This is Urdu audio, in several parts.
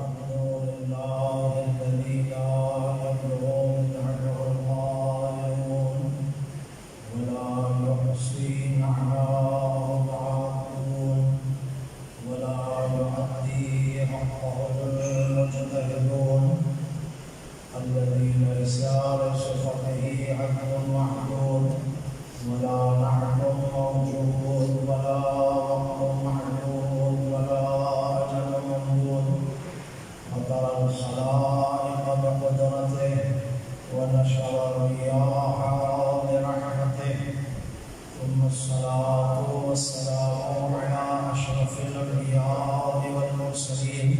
الحمد لله الذي لا يبلغ منعته القائلون ولا يحصي نعماءه العاقلون ولا يؤدي حقه المجتهدون الذي ليس لصفته حد محدود ولا نعت موجود ولا وقت محدود ولا أجل ممدود فطر الخلائق بقدرته ونشر الرياح برحمته ثم الصلاة والسلام على أشرف الأنبياء والمرسلين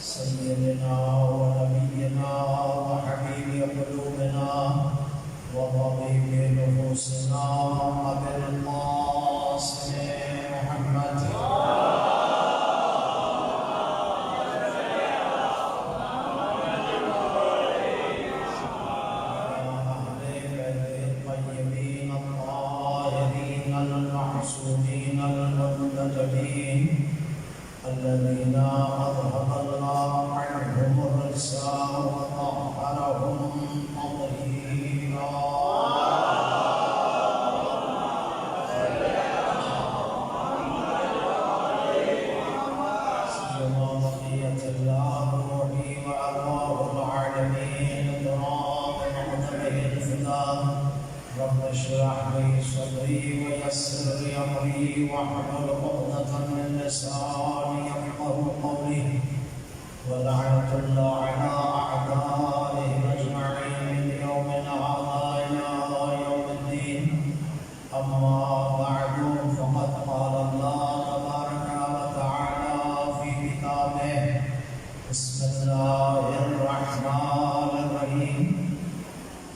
سيدنا ونبينا وحبيب قلوبنا وطبيب نفوسنا أبي القاسم محمد الطيبين الطاهرين المعصومين المنتجبين الذين أذهب الله عنهم الرجس وطهرهم تطهيرا سيما بقية الله روحي وأرواح العالمين تراب مقدمه الفداء رب اشرح لي صدري ويسر لي امري واحلل عقدة من لساني يفقهوا قولي ولعنة الله على اعدائهم اجمعين من يومنا هذا الى يوم الدين اما بعد فقد قال الله تبارك وتعالى في كتابه بسم الله الرحمن الرحيم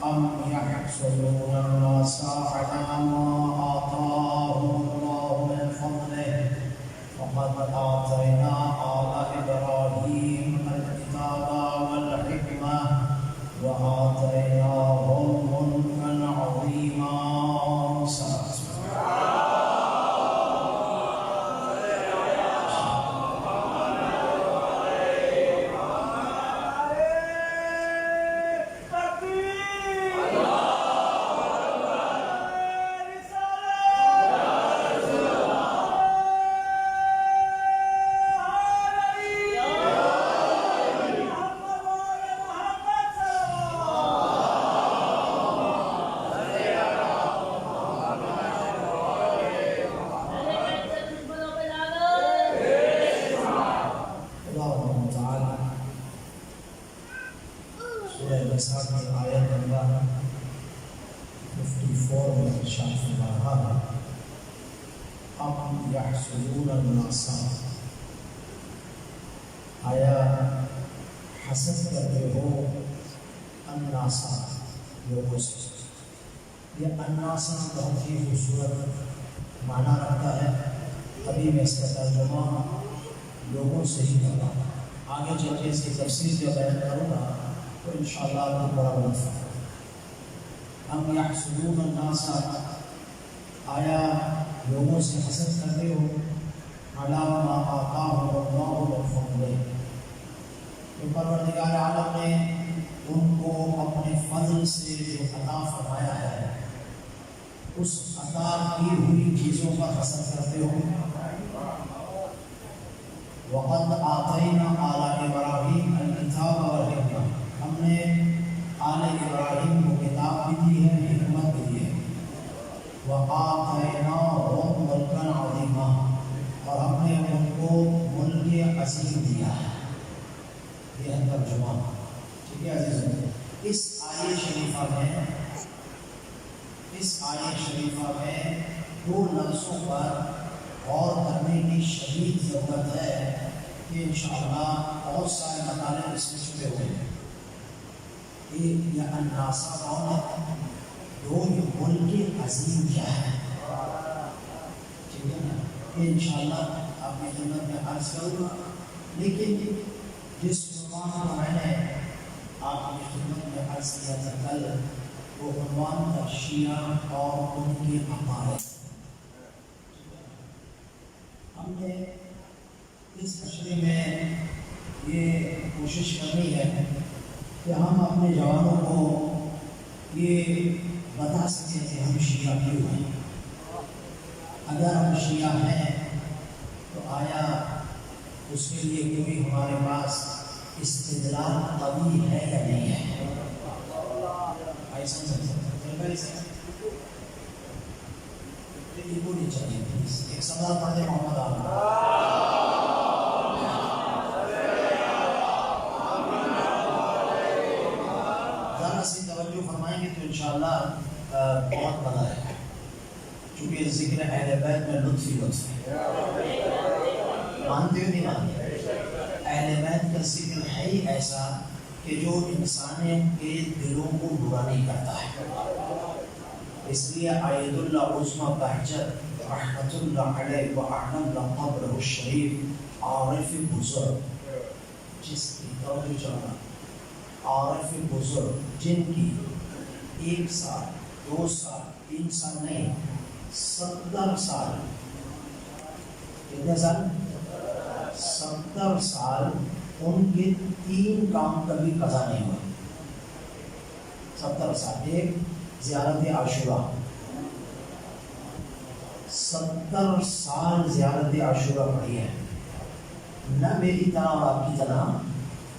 أم يحسدون الناس على ما آتاهم الله من فضله فقد آتينا آل إبراهيم الكتاب والحكمة وآتيناهم ملكا عظيما آیا حسد کرتے ہو الناسا لوگوں سے. یہ الناسا بہت ہی خوبصورت معنی رکھتا ہے. ابھی میں اس کا ترجمہ لوگوں سے ہی کروں گا. آگے چل کے اس کی تفصیل جو بیان کروں گا تو انشاءاللہ آپ کو بڑا لطف ہے. ام یحسدون الناس، آیا لوگوں سے حسد کرتے ہو علی ما آتاهم اللہ من فضلہ، کہ پروردگار عالم نے ان کو اپنے فضل سے جو عطا فرمایا ہے اس عطا کی ہوئی چیزوں پر حسد کرتے ہو. وقد آتینا آل ابراہیم الکتاب والحکمہ، ہم نے آل ابراہیم کو کتاب بھی دی ہے، حکمت بھی دی ہے. وآتیناہم ملکا عظیما، اور ہم نے ان کو ملک عظیم دیا ہے. یہ ہے ترجمہ. ٹھیک ہے عزیزوں، اس آیت شریفہ میں دو لفظوں پر غور کرنے کی شدید ضرورت ہے کہ انشاءاللہ بہت سارے مطالب اس میں چھپے ہوئے ہیں. ایک یہ الناسا کون ہے، دو یہ ملک عظیم کیا ہے. ٹھیک ہے نا، یہ انشاءاللہ آپ کی خدمت میں عرض کروں گا. لیکن جس عنوان کو میں نے آپ کی خدمت میں عرض کیا تھا کل، وہ عنوان تھا شیعہ اور ان کے عقائد. ہم نے اس اشرے میں یہ کوشش کرنی ہے کہ ہم اپنے جوانوں کو یہ بتا سکیں کہ ہم شیعہ کیوں ہیں۔ اگر ہم شیعہ ہیں تو آیا اس کے لیے کوئی ہمارے پاس استدلال قوی ہے یا نہیں ہے؟ نہیں چاہیے ایک سوال پڑھ دیں محمد ذرا سی توجہ فرمائیں گے تو انشاءاللہ بہت مزہ ہے، چونکہ ذکر اہل بیت میں لطف ہی لطف ہے۔ مانتے ہو نہیں مانتے؟ اہل بیت کا ذکر ہے ہی ایسا کہ جو انسان کے دلوں کو نورانی کرتا ہے۔ اس لیے آیت اللہ عظمہ بہجت رحمت اللہ علیہ وعلم قبرہ الشریف عارف بزرگ، جس کی توجہ چاہنا عارف بزرگ جن کی 1 سال 2 سال 3 سال نہیں 70 سال، کتنے سال؟ 70 سال ان کے 3 کام کبھی قضا نہیں ہوئے۔ 70 سال، ایک زیارت عاشورہ، 70 سال زیارت عاشورہ پڑھی ہے، نہ میری طرح اور آپ کی طرح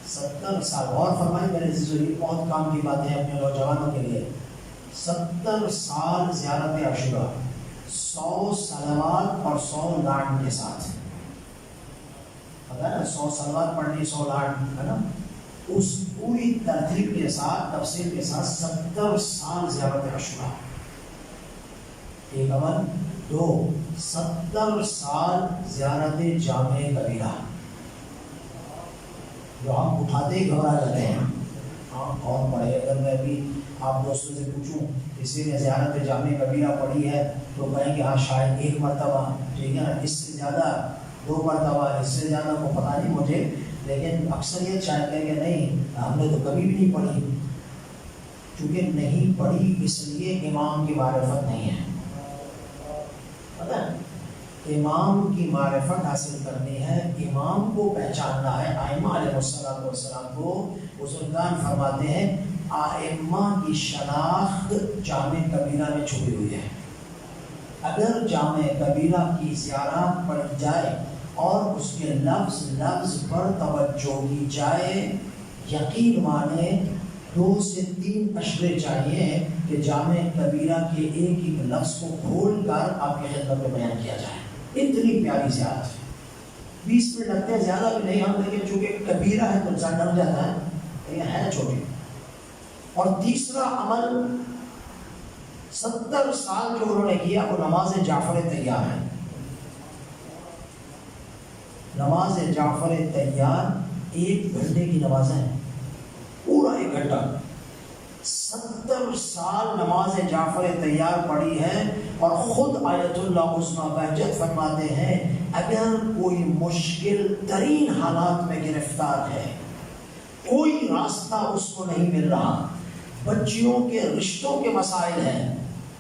70 سال۔ اور فرمائیں میرے عزیزو، بہت کام کی باتیں ہیں اپنے نوجوانوں کے لیے۔ 70 سال زیارت عاشورہ، 100 صلوات اور 100 لعن کے ساتھ، پتہ ہے نا 100 صلوات پڑھنی 100 لعن ہے نا، اس پوری ترتیب کے ساتھ تفصیل کے ساتھ 70 سال زیارت عاشورہ۔ ایک عمل، 2 70 سال زیارت جامع کبیرہ، جو ہم اٹھاتے ہی گھبرا جاتے ہیں، ہاں کون پڑھے؟ اگر میں بھی آپ دوستوں سے پوچھوں کسی نے زیارت جامع کبیرہ پڑھی ہے تو کہیں کہ ہاں شاید 1 مرتبہ، ٹھیک ہے نا، اس سے زیادہ 2 مرتبہ، اس سے زیادہ کو پتہ نہیں مجھے، لیکن اکثریت شاید کہیں کہ نہیں ہم نے تو کبھی بھی نہیں پڑھی، چونکہ نہیں پڑھی اس لیے امام کی معرفت نہیں ہے۔ پتہ ہے امام کی معرفت حاصل کرنی ہے، امام کو پہچاننا ہے۔ ائمہ علیہ السلام کو بزرگان فرماتے ہیں ائمہ کی شناخت جامع کبیرہ میں چھپی ہوئی ہے۔ اگر جامع کبیرہ کی زیارت پڑھی جائے اور اس کے لفظ پر توجہ کی جائے، یقین مانے 2 سے 3 اشرے چاہیے کہ جامع کبیرہ کے ایک ایک لفظ کو کھول کر آپ کی خدمت میں بیان کیا جائے۔ اتنی پیاری زیارت ہے، 20 منٹ لگتے ہیں، زیادہ بھی نہیں ہم، لیکن چونکہ کبیرہ ہے تو انسان ڈر جاتا ہے، لیکن ہے چھوٹی۔ اور تیسرا عمل 70 سال جو انہوں نے کیا وہ نماز جعفر طیار ہے۔ نماز جعفر طیار 1 گھنٹے کی نماز ہے، پورا 1 گھنٹہ، 70 سال نماز جعفر طیار پڑھی ہے۔ اور خود آیت اللہ عظمہ بہجت فرماتے ہیں اگر کوئی مشکل ترین حالات میں گرفتار ہے، کوئی راستہ اس کو نہیں مل رہا، بچیوں کے رشتوں کے مسائل ہیں،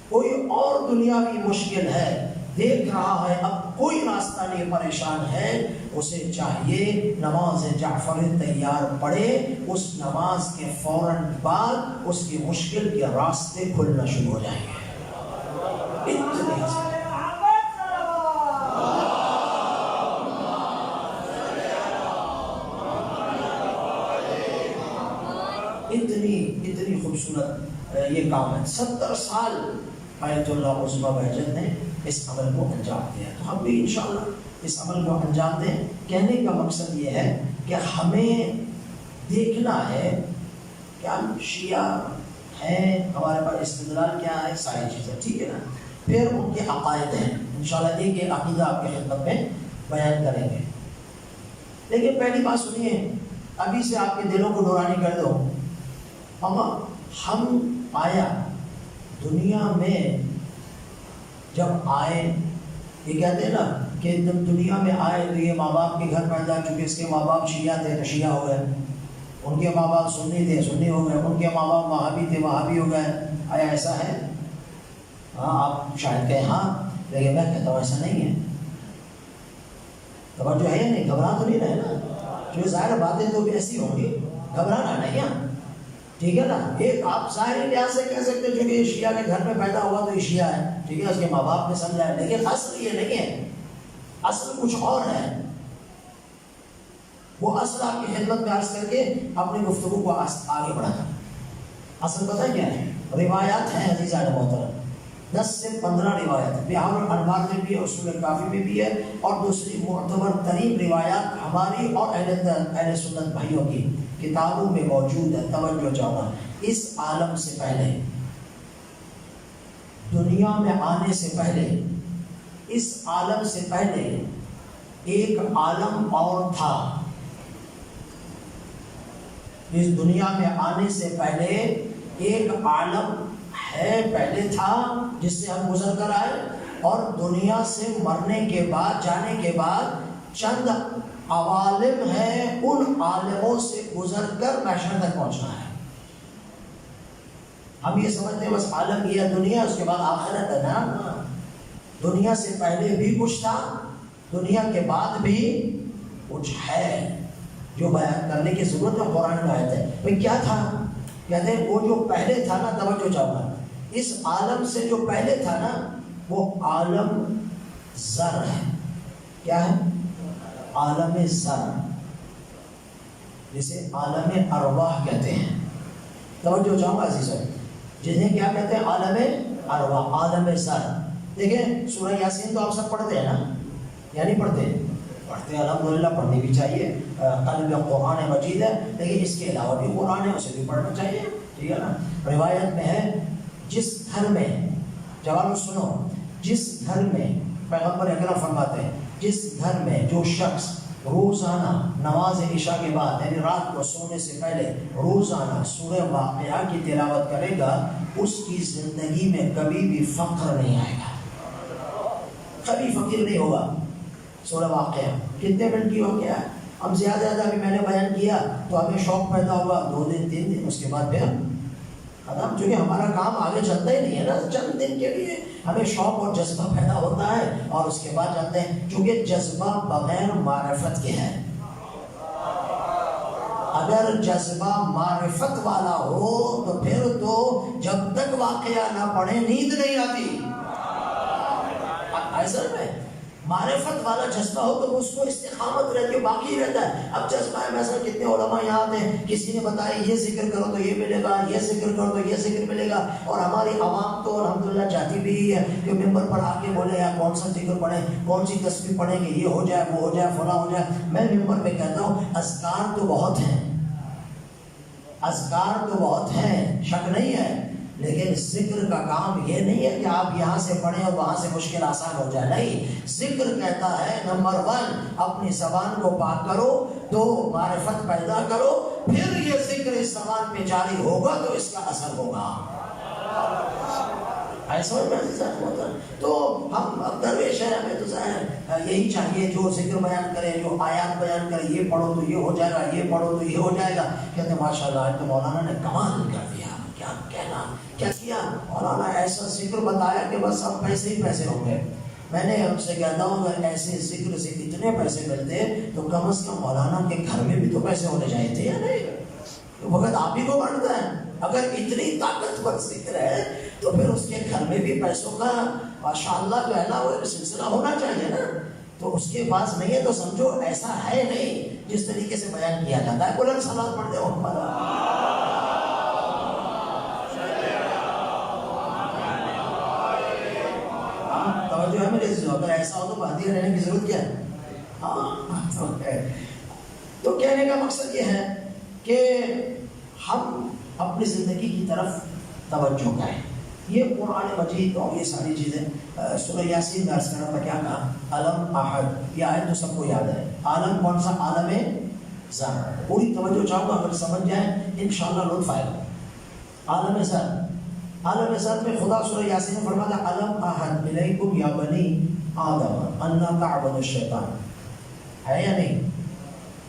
کوئی اور دنیاوی مشکل ہے، دیکھ رہا ہے اب کوئی راستہ نہیں، پریشان ہے، اسے چاہیے نماز جعفر طیار پڑھے، اس نماز کے فوراً بعد اس کی مشکل کے راستے کھلنا شروع ہو جائیں گے۔ اتنی خوبصورت یہ کام ہے۔ 70 سال آیت اللہ عظمہ بہجت نے اس عمل کو انجام دیا، تو ہم بھی انشاءاللہ اس عمل کو انجام دیں۔ کہنے کا مقصد یہ ہے کہ ہمیں دیکھنا ہے کہ ہم شیعہ ہیں، ہمارے پاس استدلال کیا ہے، ساری چیزیں ٹھیک ہے نا، پھر ان کے عقائد ہیں، انشاءاللہ ایک ایک عقیدہ آپ کی خدمت میں بیان کریں گے۔ لیکن پہلی بات سنیے، ابھی سے آپ کے دلوں کو نورانی کر دو۔ ہم آیا دنیا میں جب آئے، یہ کہتے ہیں نا کہ جب دنیا میں آئے تو یہ ماں باپ کے گھر پیدا، چونکہ اس کے ماں باپ شیعہ تھے تو شیعہ ہو گئے، ان کے ماں باپ سنی تھے سنی ہو گئے، ان کے ماں باپ وہابی تھے وہابی ہو گئے۔ آیا ایسا ہے؟ ہاں آپ شاید کہیں ہاں، لیکن میں کہتا ہوں ایسا نہیں ہے۔ توجہ ہے یا نہیں؟ گھبرا تو نہیں رہے نا؟ جو ظاہر باتیں تو بھی ایسی ہوں گی، گھبرانا نہیں ہے، ٹھیک ہے نا. ایک آپ ظاہری لحاظ سے کہہ سکتے ہیں کہ یہ شیعہ کے گھر میں پیدا ہوا تو یہ شیعہ ہے، ٹھیک ہے، اس کے ماں باپ نے سمجھا ہے، لیکن اصل یہ نہیں ہے، اصل کچھ اور ہے. وہ اصل آپ کی خدمت میں عرض کر کے اپنی گفتگو کو آگے بڑھانا. اصل پتہ کیا ہے؟ روایات ہیں عزیزان محترم، 10 سے 15 روایت بہار الانوار میں بھی ہے، اصول کافی میں بھی ہے، اور دوسری معتبر ترین روایات ہماری اور اہل سنت بھائیوں کی کتابوں میں موجود ہے. توجہ چاہوں، اس عالم سے پہلے، دنیا میں آنے سے پہلے، اس عالم سے پہلے ایک عالم اور تھا. اس دنیا میں آنے سے پہلے ایک عالم ہے، پہلے تھا، جس سے ہم گزر کر آئے، اور دنیا سے مرنے کے بعد، جانے کے بعد چند عوالم ہیں، ان عالموں سے گزر کر محشر تک پہنچنا ہے. ہم یہ سمجھتے ہیں بس عالم یہ دنیا، اس کے بعد آخرت ہے. نا، دنیا سے پہلے بھی کچھ تھا، دنیا کے بعد بھی کچھ ہے جو بیان کرنے کی ضرورت ہے. قرآن میں آیت ہے. بھئی کیا تھا؟ کہتے ہیں وہ جو پہلے تھا نا، توجہ چاہوں، اس عالم سے جو پہلے تھا نا، وہ عالم زر ہے. کیا ہے؟ عالم زر، جسے عالم ارواح کہتے ہیں. توجہ چاہوں گا عزیزوں، جنہیں کیا کہتے ہیں؟ عالم ارواح، عالم زر. دیکھیں سورہ یاسین تو آپ سب پڑھتے ہیں نا، یا نہیں پڑھتے؟ پڑھتے ہیں، الحمدللہ، پڑھنی بھی چاہیے. قلب قرآن مجید ہے، لیکن اس کے علاوہ بھی قرآن ہے، اسے بھی پڑھنا چاہیے، ٹھیک ہے نا. روایت میں ہے، جس گھر میں، جوانوں سنو، جس گھر میں پیغمبر اکرم فرماتے ہیں، جس گھر میں جو شخص روزانہ نماز عشاء کے بعد، یعنی رات کو سونے سے پہلے روزانہ سورہ واقعہ کی تلاوت کرے گا، اس کی زندگی میں کبھی بھی فقر نہیں آئے گا، کبھی فقیر نہیں ہوگا. سورہ واقعہ کتنے منٹ کی ہو گیا؟ اب زیادہ ابھی میں نے بیان کیا تو ہمیں شوق پیدا ہوگا، 2 دن 3 دن، اس کے بعد پھر ختم. چونکہ ہمارا کام آگے چلتا ہی نہیں ہے نا، چند دن کے لیے ہمیں شوق اور جذبہ پیدا ہوتا ہے، اور اس کے بعد چلتے ہیں. چونکہ جذبہ بغیر معرفت کے ہے. اگر جذبہ معرفت والا ہو تو پھر تو جب تک واقعہ نہ پڑھے نیند نہیں آتی. ایسا میں معرفت والا جذبہ ہو تو اس کو استقامت رہتی ہے، باقی رہتا ہے. اب جذبہ ہے مثلا کتنے علماء یہاں آتے ہیں، کسی نے بتایا یہ ذکر کرو تو یہ ملے گا، یہ ذکر کرو تو یہ ذکر ملے گا، اور ہماری عوام تو الحمدللہ چاہتی بھی ہے کہ ممبر پر آ کے بولے یا کون سا ذکر پڑھیں، کون سی تسبیح پڑھیں گے، یہ ہو جائے، وہ ہو جائے، فلاں ہو جائے. میں ممبر پہ کہتا ہوں اذکار تو بہت ہیں، اذکار تو بہت ہیں، شک نہیں ہے، لیکن ذکر کا کام یہ نہیں ہے کہ آپ یہاں سے پڑھیں اور وہاں سے مشکل آسان ہو جائے. نہیں، ذکر کہتا ہے نمبر 1 اپنی زبان کو پاک کرو، 2 معرفت پیدا کرو، پھر یہ ذکر اس زبان پہ جاری ہوگا تو اس کا اثر ہوگا. ایسا ہوتا ہے. تو ہم اب درویش ہیں، ہمیں تو ظاہر یہی چاہیے جو ذکر بیان کرے، جو آیات بیان کرے، یہ پڑھو تو یہ ہو جائے گا، یہ پڑھو تو یہ ہو جائے گا. کہتے ہیں ماشاءاللہ آج تو مولانا نے کمال کر دیا. کیا کہنا، کیا کیا مولانا، ایسا ذکر بتایا کہ بس اب پیسے ہی پیسے ہو گئے. میں نے ہم سے کہتا ہوں اگر ایسے ذکر سے اتنے پیسے ملتے تو کم از کم مولانا کے گھر میں بھی تو پیسے ہونے چاہیے تھے، یا نہیں؟ تو وقت آپ ہی کو بڑھتا ہے. اگر اتنی طاقتور ذکر ہے تو پھر اس کے گھر میں بھی پیسوں کا ماشاءاللہ جو ہے نا وہ سلسلہ ہونا چاہیے نا. تو اس کے پاس نہیں ہے تو سمجھو ایسا ہے نہیں جس طریقے سے بیان کیا جاتا ہے. بلند سلام پڑھتے ہو توجہ ہے میرے عزیزو. اگر ایسا ہو تو بھارتی رہنے کی ضرورت کیا ہے؟ ہاں. تو کہنے کا مقصد یہ ہے کہ ہم اپنی زندگی کی طرف توجہ کریں. یہ قرآن مجید اور یہ ساری چیزیں سورہ یاسین میں عرض کرنا تھا. کیا کہا؟ علم احد، یہ آیت تو سب کو یاد ہے. عالم کون سا؟ عالم زر. پوری توجہ چاہوں گا، اگر سمجھ جائیں انشاءاللہ لطف آئے گا. عالم زر، عالم زر میں خدا سورہ یاسین میں فرماتا ہے علم احد الیکم یا بنی آدم الا تعبدوا الشیطان. ہے یا نہیں؟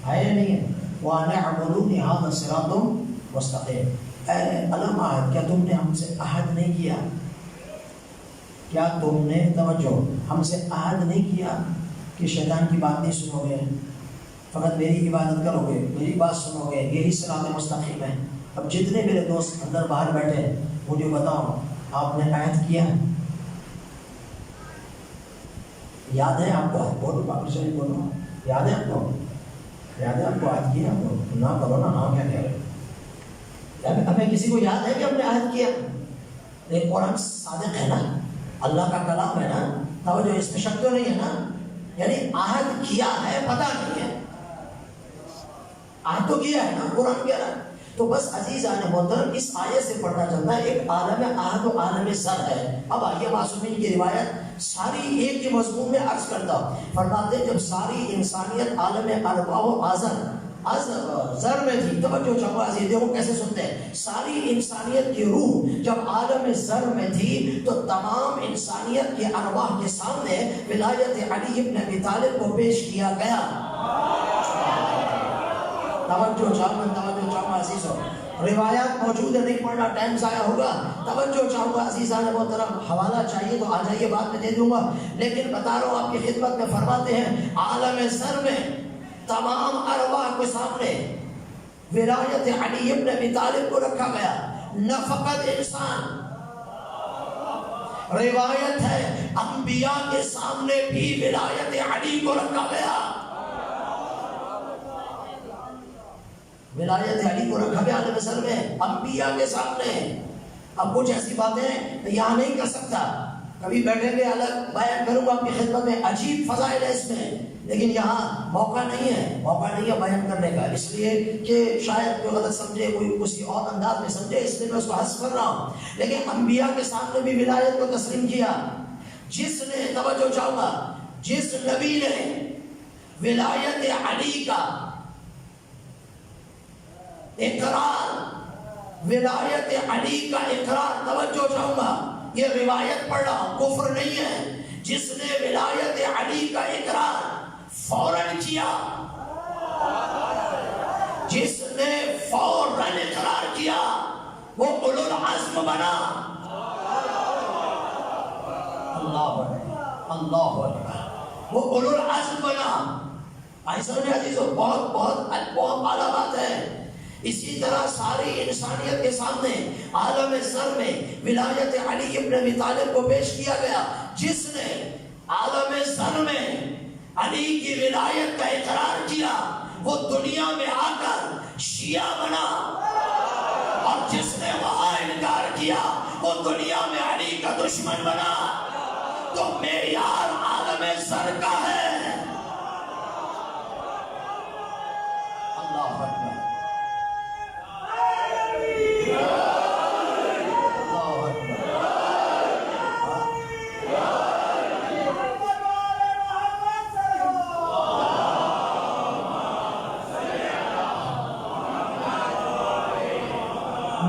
ہے یا نہیں ہے؟ وَأَنِ اعْبُدُونِي هَذَا صِرَاطٌ مستقیم. علم عہد، کیا تم نے ہم سے عہد نہیں کیا؟ کیا تم نے توجہ ہم سے عہد نہیں کیا کہ شیطان کی بات نہیں سنو گے، فقط میری عبادت کرو گے، میری بات سنو گے، یہی صراط مستقیم ہے۔ اب جتنے میرے دوست اندر باہر بیٹھے ہیں، مجھے بتاؤ آپ نے عہد کیا؟ یاد ہے آپ کو؟ بولو باقی سے بولو، یاد ہے آپ کو؟ یاد ہے آپ کو عہد کیا؟ نہ کرو نا، ہاں کیا کہہ رہے ہیں؟ ہمیں کسی کو یاد ہے کہ ہم نے عہد کیا؟ ایک قرآن صادق ہے نا، اللہ کا کلام ہے نا، توجہ اس میں شک تو نہیں ہے نا؟ یعنی عہد کیا ہے، پتہ نہیں ہے، عہد تو کیا ہے نا، قرآن کہہ رہا ہے۔ تو بس عزیزان محترم، اس آیت سے پڑھنا چلتا ہے ایک عالم عہد و عالم زر ہے۔ اب آئیے معصومین کی روایت ساری ایک ہی مضمون میں عرض کرتا ہوں۔ فرماتے ہیں جب ساری انسانیت عالم ارواح و زر میں تھی، توجہ چاہو عزیز، دیکھو کیسے سنتے ہیں، ساری انسانیت کی روح جب عالم زر میں تھی تو تمام انسانیت کے ارواح کے سامنے ولایت علی ابن ابی طالب کو پیش کیا گیا۔ توجہ چاہوں عزیزو، روایات موجود ہے، نہیں پڑھنا ٹائم ضائع ہوگا۔ توجہ چاہوں عزیزان محترم، حوالہ چاہیے تو آ جائیے، بعد میں دے دوں گا، لیکن بتا رہا ہوں آپ کی خدمت میں۔ فرماتے ہیں عالم زر میں تمام ارواح کے سامنے ولایت علی ابن ابی طالب کو رکھا گیا، نہ فقط انسان، روایت ہے انبیاء کے سامنے بھی ولایت علی کو رکھا گیا، ولایت علی کو رکھا گیا عالم زر میں، انبیاء کے سامنے۔ اب کچھ ایسی باتیں یہاں نہیں کر سکتا، کبھی بیٹھیں گے الگ بیان کروں گا آپ کی خدمت میں، عجیب فضائل ہے اس میں، لیکن یہاں موقع نہیں ہے بیان کرنے کا، اس لیے کہ شاید کوئی غلط سمجھے، کوئی کسی اور انداز میں سمجھے، اس لیے میں اس کو حذف کر رہا ہوں۔ لیکن انبیاء کے سامنے بھی ولایت کو تسلیم کیا، جس نے، توجہ چاہوں گا، جس نبی نے ولایت علی کا اقرار، ولایت علی کا اقرار، توجہ چاہوں گا، یہ روایت پڑھ رہا ہوں، کفر نہیں ہے، جس نے ولایت علی کا اقرار فوراً کیا، جس نے فوراً اقرار کیا، وہ اولو العزم بنا۔ اللہ اکبر، وہ اولو العزم بنا۔ ایسا نہیں عزیزو، بہت اعلیٰ بات ہے۔ اسی طرح ساری انسانیت کے سامنے عالم زر میں ولایت علی ابن ابی طالب کو پیش کیا گیا، جس نے عالم زر میں علی کی ولایت کا اقرار کیا، وہ دنیا میں آ کر شیعہ بنا، اور جس نے وہاں انکار کیا وہ دنیا میں علی کا دشمن بنا۔ تو معیار عالم زر کا ہے۔ اللہ اکبر،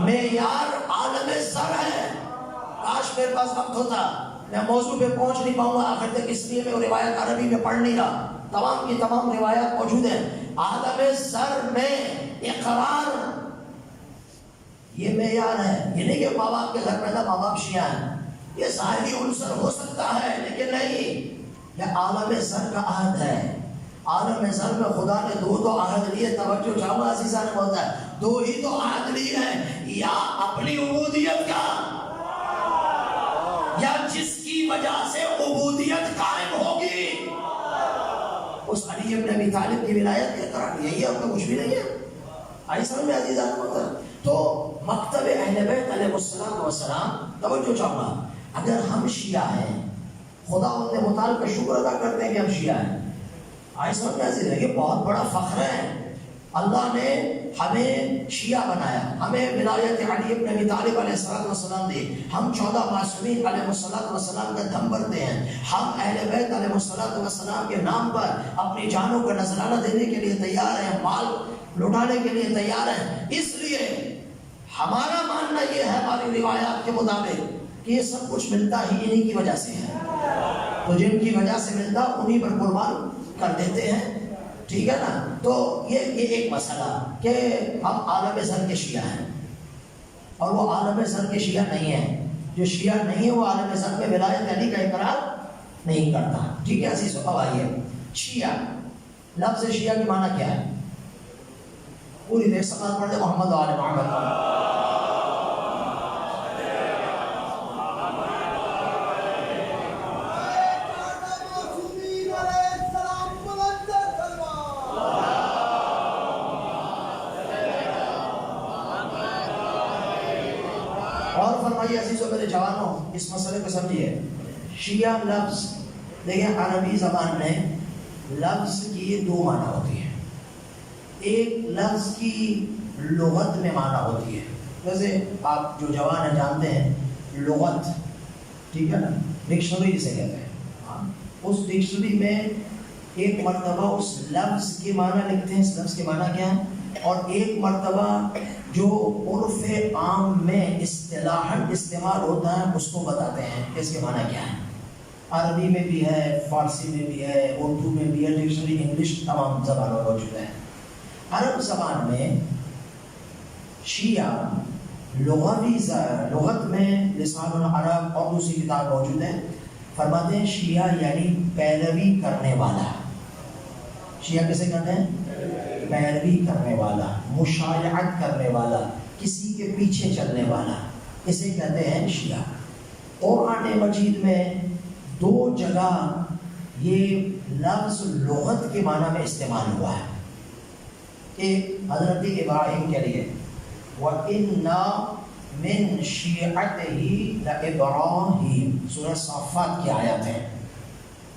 معیار عالم زر ہے۔ کاش میرے پاس وقت ہوتا، میں موضوع پہ پہنچ نہیں پاؤں گا آخر تک، اس لیے میں وہ روایت عربی میں پڑھ نہیں رہا، تمام کی تمام روایات موجود ہیں۔ عالم زر میں اقرار، یہ معیار ہے، یہ نہیں کہ ماں باپ کے گھر پیدا ماں باپ شیعہ ہیں، یہ ظاہری عنصر ہو سکتا ہے لیکن نہیں، یہ عالم زر کا عہد ہے۔ عالم زر میں خدا نے دو تو عہد لیے، توجہ چاہوں گا عزیزان ہوتا ہے، دو ہی تو عہد لیے ہیں، یا اپنی عبودیت کا، یا جس کی وجہ سے عبودیت قائم ہوگی، اس علی ابن ابی طالب کی ولایت کے اقرار، یہی ہے، اور تو کچھ بھی نہیں ہے۔ ایسا میں عزیزان ہوتا ہے۔ تو مکتب اہل بیت علیہ السلام، توجہ چاہوں گا، اگر ہم شیعہ ہیں، خدا ان متعال کا شکر ادا کرتے ہیں کہ ہم شیعہ ہیں، ایسا میں عزیز ہے، یہ بہت بڑا فخر ہے۔ اللہ نے ہمیں شیعہ بنایا، ہمیں ولایت علی ابن ابی طالب علیہ السلام دی، ہم 14 معصومین علیہ السلام کا دم بھرتے ہیں، ہم اہل بیت علیہ السلام کے نام پر اپنی جانوں کا نذرانہ دینے کے لیے تیار ہیں، مال لٹانے کے لیے تیار ہیں۔ اس لیے ہمارا ماننا یہ ہے، ہماری روایات کے مطابق، کہ یہ سب کچھ ملتا ہی انہی کی وجہ سے ہے، تو جن کی وجہ سے ملتا انہی پر قربان کر دیتے ہیں، ٹھیک ہے نا۔ تو یہ ایک مسئلہ کہ ہم عالم زر کے شیعہ ہیں، اور وہ عالم زر کے شیعہ نہیں ہیں، جو شیعہ نہیں ہے وہ عالم زر میں ولایت علی کا اقرار نہیں کرتا، ٹھیک ہے عزیزو۔ اب آئیے، شیعہ لفظ شیعہ کی معنی کیا ہے؟ پوری دیر سلام پڑھ دے محمد و آل محمد. اور فرمائیے عزیزوں میرے جوانوں، اس مسئلے کو سمجھیے. شیعہ لفظ دیکھیں عربی زبان میں لفظ کی دو معنی ہوتی ہے. ایک لفظ کی لغت میں معنی ہوتی ہے، جیسے آپ جو جوان ہیں جانتے ہیں لغت، ٹھیک ہے نا، ڈکشنری جسے کہتے ہیں. اس ڈکشنری میں ایک مرتبہ اس لفظ کے معنی لکھتے ہیں، اس لفظ کے معنی کیا ہے، اور ایک مرتبہ جو عرف عام میں اصطلاحاً استعمال ہوتا ہے اس کو بتاتے ہیں کہ اس کے معنی کیا ہے. عربی میں بھی ہے، فارسی میں بھی ہے، اردو میں بھی ہے، ڈکشنری انگلش تمام زبانوں میں موجود ہے. عرب زبان میں شیعہ لغت میں لسان العرب اور دوسری کتاب موجود ہے. فرماتے ہیں شیعہ یعنی پیروی کرنے والا. شیعہ کسے کہتے ہیں؟ پیروی کرنے والا، مشایعت کرنے والا، کسی کے پیچھے چلنے والا، اسے کہتے ہیں شیعہ. قرآن مجید میں دو جگہ یہ لفظ لغت کے معنی میں استعمال ہوا ہے. ایک حضرت ابراہیم کے لیے وَإِنَّا مِن شِيعَتِهِ لَإِبْرَاهِيمَ، سورہ صافات کی آیات ہے،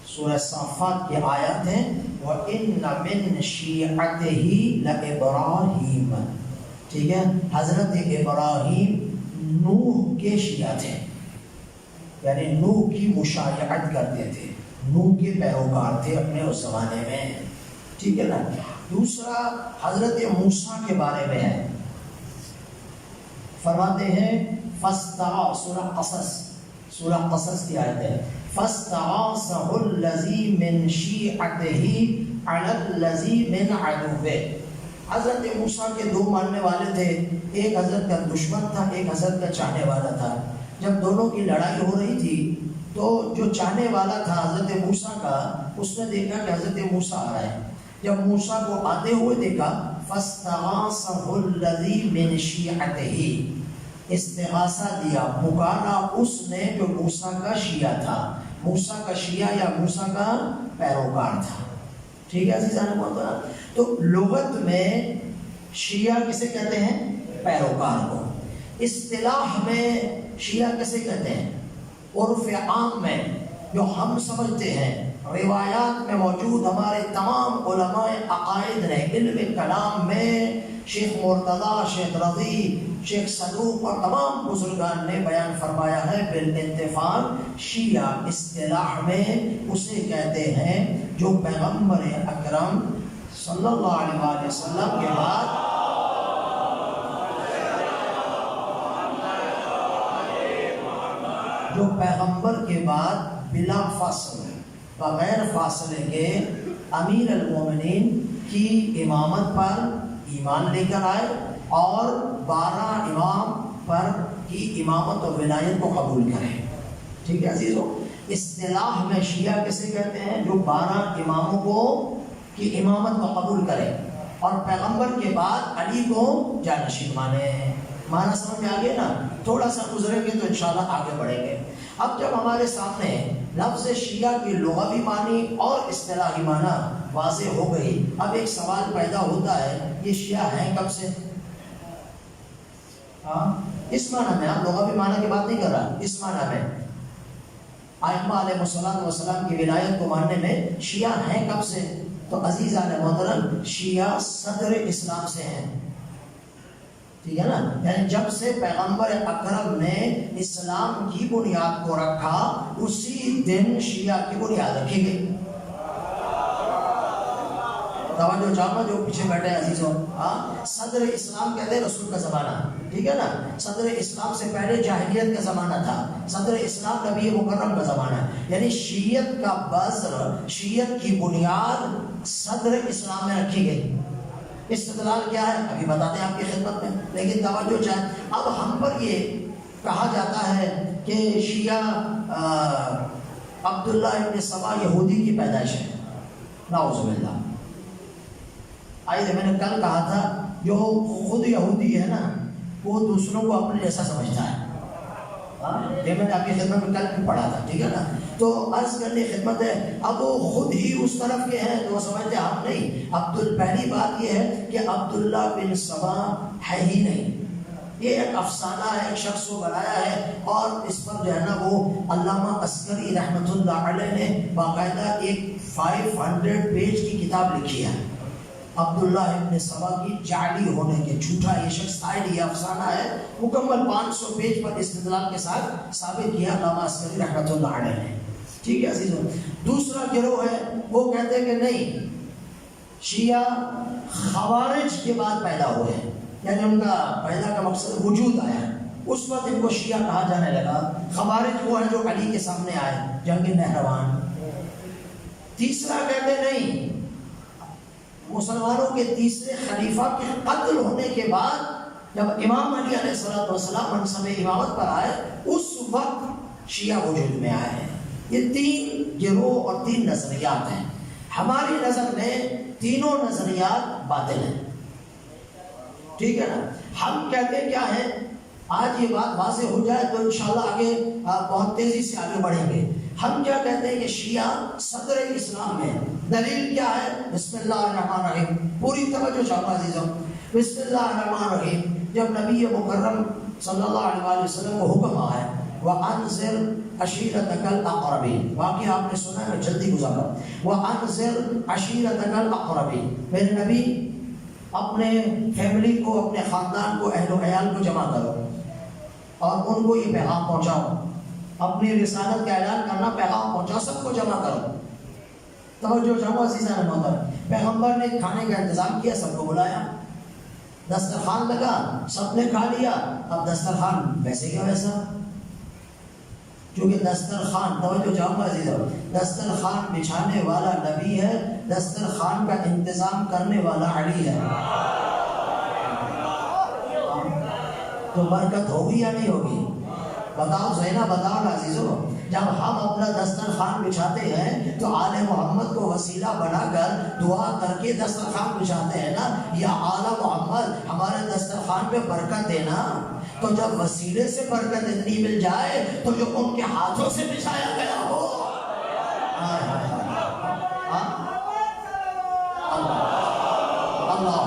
سورہ صافات کی آیات ہے وَإِنَّ مِن شِيعَتِهِ لَإِبْرَاهِيمَ. ٹھیک ہے، حضرت ابراہیم نوح کے شیعہ تھے، یعنی نوح کی مشایعت کرتے تھے، نوح کے پیروکار تھے اپنے اس زمانے میں. ٹھیک ہے نا. دوسرا حضرت موسیٰ کے بارے میں ہے، فرماتے ہیں فَاسْتَعَاصَ، سورہ قصص کی آیت ہے، فَاسْتَعَاصَهُ الَّذِي مِن شِيعَتِهِ عَلَى الَّذِي مِنْ عَدُوِّهِ. حضرت موسیٰ کے دو ماننے والے تھے، ایک حضرت کا دشمن تھا، ایک حضرت کا چاہنے والا تھا. جب دونوں کی لڑائی ہو رہی تھی تو جو چاہنے والا تھا حضرت موسیٰ کا، اس نے دیکھا کہ حضرت موسیٰ آ رہا ہے. جب موسیٰ کو آتے ہوئے دیکھا فَاسْتَغَاثَهُ الَّذِي مِن شِيعَتِهِ، استغاثہ دیا، پکارا اس نے جو موسیٰ کا شیعہ تھا، موسیٰ کا شیعہ یا موسیٰ کا پیروکار تھا. ٹھیک ہے عزیزان محترم. تو لغت میں شیعہ کسے کہتے ہیں؟ پیروکار کو. اصطلاح میں شیعہ کسے کہتے ہیں؟ عرف عام میں جو ہم سمجھتے ہیں، روایات میں موجود ہمارے تمام علماء عقائد نے، علم کلام میں شیخ مرتضیٰ، شیخ رضی، شیخ صدوق اور تمام بزرگان نے بیان فرمایا ہے بالاتفاق شیعہ اصطلاح میں اسے کہتے ہیں جو پیغمبر اکرم صلی اللہ علیہ وسلم کے بعد جو پیغمبر کے بعد بلا فاصلہ، بغیر فاصلے کے امیر المومنین کی امامت پر ایمان لے کر آئے اور 12 امام پر کی امامت و ولایت کو قبول کریں. ٹھیک ہے عزیزو. اصطلاح میں شیعہ کسے کہتے ہیں؟ جو 12 اماموں کو کی امامت کو قبول کریں اور پیغمبر کے بعد علی کو جانشین مانے. معنی سمجھ میں آگے نا؟ تھوڑا سا گزریں گے تو انشاءاللہ آگے بڑھیں گے. اب جب ہمارے سامنے لفظ شیعہ کی لغوی معنی اور اصطلاحی معنی واضح ہو گئی، اب ایک سوال پیدا ہوتا ہے یہ شیعہ ہیں کب سے؟ اس معنی میں، آپ لغوی معنی کی بات نہیں کر رہا، اس معنی میں ائمہ علیہ السلام کی ولایت کو ماننے میں شیعہ ہیں کب سے؟ تو عزیزان محترم شیعہ صدر اسلام سے ہیں. ٹھیک ہے نا. یعنی جب سے پیغمبر اکرم نے اسلام کی بنیاد کو رکھا اسی دن شیعہ کی بنیاد رکھی گئی. توجہ چاہوں جو پیچھے بیٹھے عزیزوں، صدر اسلام کہتے ہیں رسول کا زمانہ. ٹھیک ہے نا. صدر اسلام سے پہلے جاہلیت کا زمانہ تھا، صدر اسلام نبی مکرم کا زمانہ. یعنی شیعت کا بذر، شیعت کی بنیاد صدر اسلام میں رکھی گئی. استدلال کیا ہے ابھی بتاتے ہیں آپ کی خدمت میں، لیکن توجہ چاہیں. اب ہم پر یہ کہا جاتا ہے کہ شیعہ عبداللہ ابن سبا یہودی کی پیدائش ہے، نعوذ باللہ. آئیے میں نے کل کہا تھا جو خود یہودی ہے نا وہ دوسروں کو اپنے جیسا سمجھتا ہے. یہ میں نے آپ کی خدمت میں کل بھی پڑھا تھا, ٹھیک ہے نا. تو عرض کرنے خدمت ہے, اب وہ خود ہی اس طرف کے ہیں تو وہ سمجھتے ہیں ہم نہیں. پہلی بات یہ ہے کہ عبداللہ بن سبا ہے ہی نہیں, یہ ایک افسانہ ہے, ایک شخص کو بنایا ہے, اور اس پر جو ہے نا وہ علامہ عسکری رحمۃ اللہ علیہ نے باقاعدہ ایک 500 پیج کی کتاب لکھی ہے, عبداللہ ابن سبا کی جعلی ہونے کے, جھوٹا یہ شخص تھا, یہ افسانہ ہے, مکمل 500 پیج پر استدلال کے ساتھ ثابت کیا علامہ عسکری رحمۃ اللہ علیہ نے. ٹھیک ہے عزیزوں. دوسرا گروہ ہے وہ کہتے ہیں کہ نہیں, شیعہ خوارج کے بعد پیدا ہوئے ہیں, یعنی ان کا پیدا کا مقصد وجود آیا, اس وقت ان کو شیعہ کہا جانے لگا. خوارج وہ ہیں جو علی کے سامنے آئے جنگ نہروان. تیسرا کہتے نہیں, مسلمانوں کے تیسرے خلیفہ کے قتل ہونے کے بعد جب امام علی علیہ السلام منصب امامت پر آئے اس وقت شیعہ وجود میں آئے ہیں. یہ 3 گروہ اور 3 نظریات ہیں. ہماری نظر میں تینوں نظریات باطل ہیں, ٹھیک ہے نا. ہم کہتے ہیں کیا ہے, آج یہ بات واضح ہو جائے تو انشاءاللہ آگے بہت تیزی سے آگے بڑھیں گے. ہم کیا کہتے ہیں کہ شیعہ صدر اسلام ہے. دلیل کیا ہے؟ بسم اللہ الرحمن الرحیم. پوری توجہ چاہتا عزیزوں. بسم اللہ الرحمن الرحیم. جب نبی مکرم صلی اللہ علیہ وسلم کو حکم آیا وَأَنذِرْ عَشِيرَتَكَ الْأَقْرَبِينَ, واقعہ آپ نے سنا ہے, میں جلدی گزار رہا ہوں. وَأَنذِرْ عَشِيرَتَكَ الْأَقْرَبِينَ, میرے نبی اپنے فیملی کو, اپنے خاندان کو, اہل و عیال کو جمع کرو اور ان کو یہ پیغام پہنچاؤ. اپنی رسالت کا اعلان کرنا, پیغام پہنچاؤ, سب کو جمع کرو. توجہ چاہو عزیزان محترم. پیغمبر نے کھانے کا انتظام کیا, سب کو بلایا, دسترخوان لگا, سب نے کھا لیا. اب دسترخوان ویسے کیا ویسا, کیونکہ دسترخوان, توجہ چاہوں عزیزان, دسترخوان بچھانے والا نبی ہے, دسترخوان کا انتظام کرنے والا علی ہے. تو برکت ہوگی یا نہیں ہوگی؟ بتاؤ زینا, بتاؤ نا عزیزو. جب ہم اپنا دسترخوان بچھاتے ہیں تو آل محمد کو وسیلہ بنا کر دعا کر کے دسترخوان بچھاتے ہیں نا, یا آل محمد ہمارے دسترخوان پہ برکت دینا. تو جب وسیلے سے برکت اتنی مل جائے تو جو ان کے ہاتھوں سے بچھایا گیا ہو, اللہ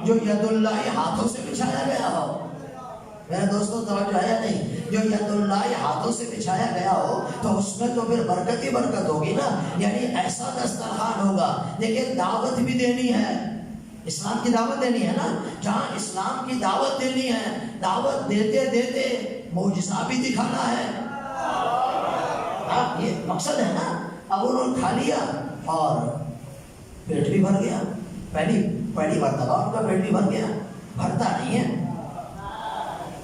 جو ید اللہ ہاتھوں سے بچھایا گیا ہو, میرے دوستوں توجہ ہے نہیں, جو ید اللہ ہاتھوں سے بچھایا گیا ہو تو اس میں تو پھر برکت ہی برکت ہوگی نا. یعنی ایسا دسترخوان ہوگا. لیکن دعوت بھی دینی ہے, اسلام کی دعوت دینی ہے نا. جہاں اسلام کی دعوت دینی ہے, دعوت دیتے دیتے معجزہ بھی دکھانا ہے. یہ مقصد ہے نا. اب انہوں نے کھا لیا اور پیٹ بھی بھر گیا. پہلی مرتبہ ان کا پیٹ بھی بھر گیا. بھرتا نہیں ہے,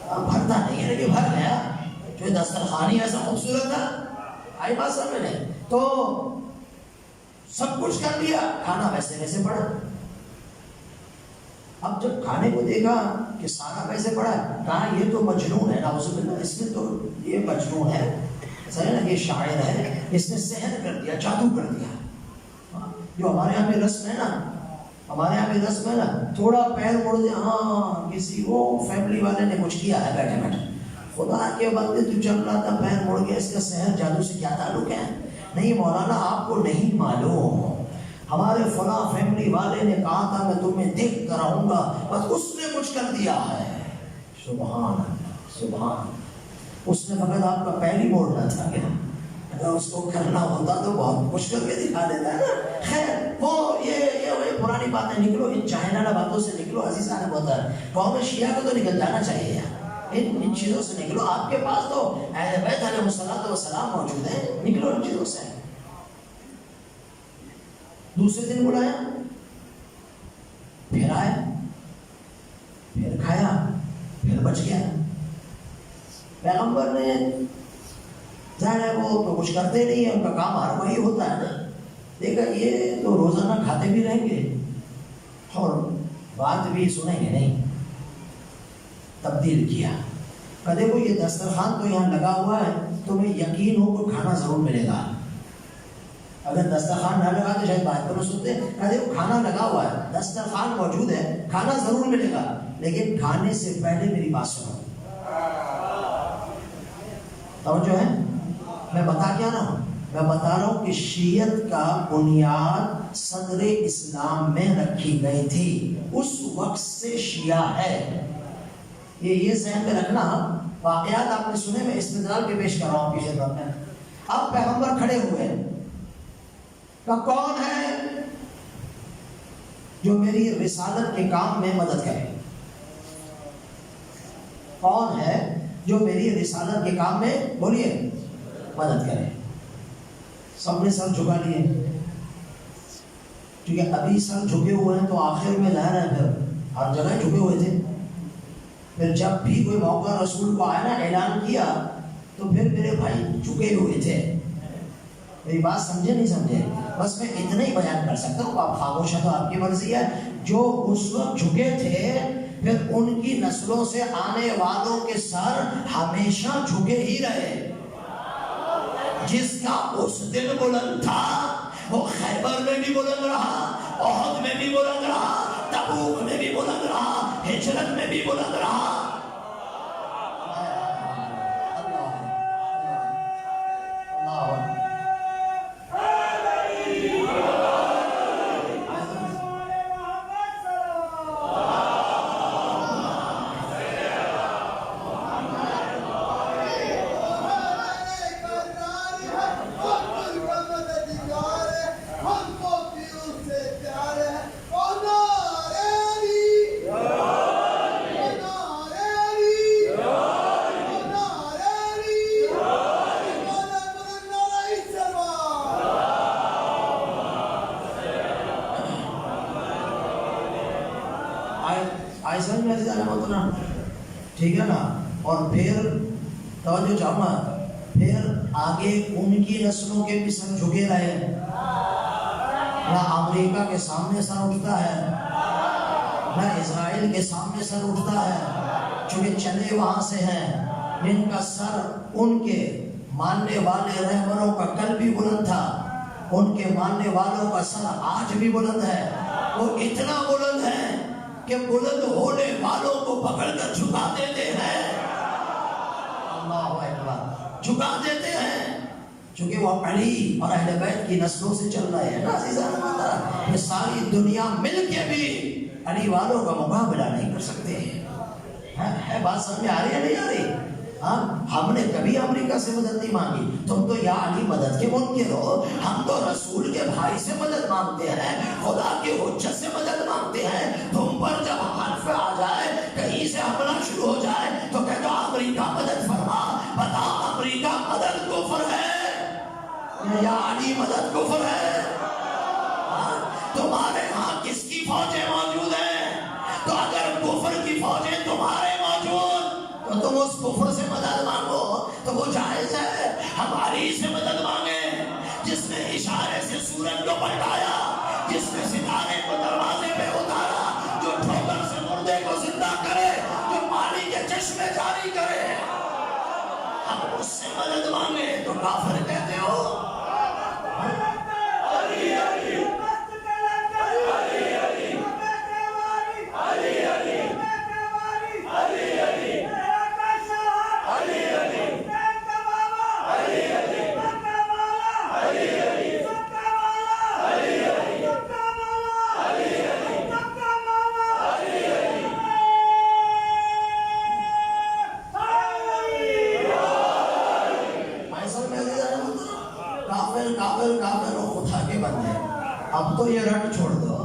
بھرتا نہیں ہے, لیکن بھر گیا. جو دسترخوان ہی ایسا خوبصورت تھا, آئی بات سمجھ میں, تو سب کچھ کر لیا, کھانا ویسے ویسے پڑا. اب جب کھانے کو دیکھا کہ سارا ویسے پڑا, کہا یہ تو مجنون ہے, نعوذ باللہ, اس میں تو یہ مجنون ہے, صحیح نا, یہ شاعر ہے, اس نے سحر کر دیا, جادو کر دیا. جو ہمارے یہاں میں رسم ہے نا, ہمارے یہاں بھی رسم ہے نا, تھوڑا پیر موڑ دیا, ہاں کسی وہ فیملی والے نے کچھ کیا ہے بیٹھے بیٹھے, خدا کے بندے تو چل رہا تھا, پیر موڑ گیا, اس کا سحر جادو سے کیا تعلق ہے؟ نہیں مولانا, آپ کو نہیں معلوم, ہمارے فلاں فیملی والے نے کہا تھا میں تمہیں دیکھ کر آؤں گا, بس اس نے کچھ کر دیا ہے. سبحان سبحان. اس نے فقط آپ کا پیر ہی موڑنا تھا, کیا اگر اس کو کرنا ہوتا تو بہت کچھ کر کے دکھا دیتا ہے نا. خیر وہ یہ پرانی باتیں نکلو, ان چاہیے باتوں سے نکلو عزیزان محترم. قوم شیعہ کو تو نکل جانا چاہیے یار, ان چیزوں سے نکلو. آپ کے پاس تو اہل بیت علیہ الصلوۃ والسلام موجود ہیں, نکلو ان چیزوں سے. دوسرے دن بلایا, پھر آیا, پھر کھایا, پھر بچ گیا. پیغمبر نے, ظاہر ہے وہ تو کچھ کرتے نہیں ہیں, ان کا کام ہر وہی ہوتا ہے نا. دیکھا یہ تو روزانہ کھاتے بھی رہیں گے اور بات بھی سنیں گے نہیں. تبدیل کیا, کدے کو یہ دسترخوان تو یہاں لگا ہوا ہے, تمہیں یقین ہو کو کھانا ضرور ملے گا. اگر دسترخوان نہ لگا تو شاید بات پر سنتے ہیں، کھانا لگا ہوا ہے، دسترخوان موجود ہے، کھانا ضرور ملے گا، لیکن کھانے سے پہلے میری بات سنو۔ توجہ ہے؟ میں بتا کیا رہا ہوں؟ میں بتا رہا ہوں کہ شیعت کا بنیاد صدر اسلام میں رکھی گئی تھی، اس وقت سے شیعہ ہے۔ یہ ذہن میں رکھنا، واقعات آپ نے سنے، میں استدلال بھی پیش کر رہا ہوں پیچھے میں۔ اب پیغمبر کھڑے ہوئے کہ کون ہے جو میری رسالت کے کام میں مدد کرے؟ کون ہے جو میری رسالت کے کام میں، بولیے، مدد کرے؟ سب نے سر جھکا لیے، کیونکہ ابھی سر جھکے ہوئے ہیں تو آخر میں ظاہر ہے پھر ہر جگہ جھکے ہوئے تھے۔ پھر جب بھی کوئی موقع رسول کو آیا نا، اعلان کیا، تو پھر میرے بھائی جھکے ہوئے تھے۔ میری بات سمجھے نہیں سمجھے؟ بس میں اتنا ہی بیان کر سکتا ہوں، آپ خاموش ہیں تو آپ کی مرضی ہے۔ جو اس وقت جھکے تھے، پھر ان کی نسلوں سے آنے والوں کے سر ہمیشہ جھکے ہی رہے۔ جس کا اس دن بلند تھا وہ خیبر میں بھی بلند رہا، احد میں بھی بلند رہا، تبوک میں بھی بلند رہا، ہجرت میں بھی بلند رہا۔ ٹھیک ہے نا؟ اور پھر توجہ چاہوں گا، پھر آگے ان کی نسلوں کے بھی سر جھکے رہے۔ نہ امریکہ کے سامنے سر اٹھتا ہے، نہ اسرائیل کے سامنے سر اٹھتا ہے، چونکہ چلے وہاں سے ہیں۔ جن کا سر ان کے ماننے والے رہبروں کا کل بھی بلند تھا، ان کے ماننے والوں کا سر آج بھی بلند ہے۔ وہ اتنا بلند ہے کہ بلند ہونے والوں کو پکڑ کر جھکا دیتے ہیں۔ اللہ اکبر، جھکا دیتے ہیں، چونکہ وہ علی اور اہل بیت کی نسلوں سے چل رہے ہیں نا عزیزان۔ یہ ساری دنیا مل کے بھی علی والوں کا مقابلہ نہیں کر سکتے۔ ہے بات سمجھ میں آ رہی ہے نہیں آ رہی؟ ہم نے کبھی امریکہ سے مدد نہیں مانگی، تم تو یا علی مدد کے منکر ہو۔ ہم تو رسول کے بھائی سے مدد مانگتے ہیں، خدا کی حجت سے مدد مانگتے ہیں۔ تم پر جب حرف آ جائے، کہیں سے حملہ شروع ہو جائے تو کہتے ہو امریکہ مدد فرما۔ بتا، امریکہ مدد کفر ہے یا علی مدد کفر ہے؟ تمہارے ہاں کس کی فوجیں موجود ہیں؟ تو اگر کفر کی فوجیں تمہارے موجود تو تم اس کفر سے مدد مانگو تو وہ جائز ہے۔ ہماری سے مدد مانگے جس نے اشارے سے سورج کو پلٹایا، جس نے ستارے کو دروازے پہ اتارا، جو ٹھوکر سے مردے کو زندہ کرے، جو پانی کے چشمے جاری کرے، ہم اس سے مدد مانگے تو کافر کہتے ہو؟ اب تو یہ رٹ چھوڑ دو،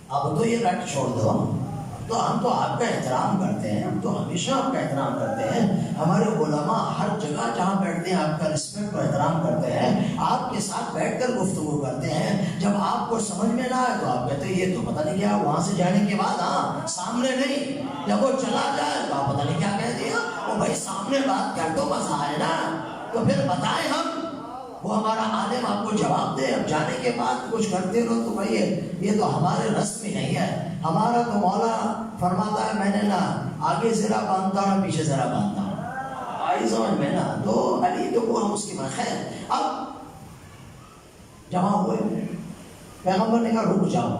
اب تو یہ رٹ چھوڑ دو۔ تو ہم تو آپ کا احترام کرتے ہیں، ہم تو ہمیشہ آپ کا احترام کرتے ہیں۔ ہمارے علماء ہر جگہ جہاں بیٹھتے ہیں آپ کا رسپیکٹ اور احترام کرتے ہیں، آپ کے ساتھ بیٹھ کر گفتگو کرتے ہیں۔ جب آپ کو سمجھ میں نہ آئے تو آپ کہتے ہیں یہ تو پتہ نہیں کیا، وہاں سے جانے کے بعد ہاں سامنے نہیں، جب وہ چلا جائے تو آپ پتہ نہیں کیا کہہ دیا۔ وہ بھائی سامنے بات کر تو مزہ آئے نا، تو پھر بتائیں ہم، وہ ہمارا عالم آپ کو جواب دے۔ اب جانے کے بعد کچھ کرتے رہو تو بھائی یہ تو ہمارے رس میں نہیں ہے۔ ہمارا تو مولا فرماتا ہے میں نے نہ آگے ذرا باندھتا ہوں نہ پیچھے ذرا باندھتا ہوں، آئی سمجھ میں نا۔ تو علی تو وہ ہم اس کی خیر۔ اب جمع ہوئے. پیغمبر نے کہا رک جاؤ،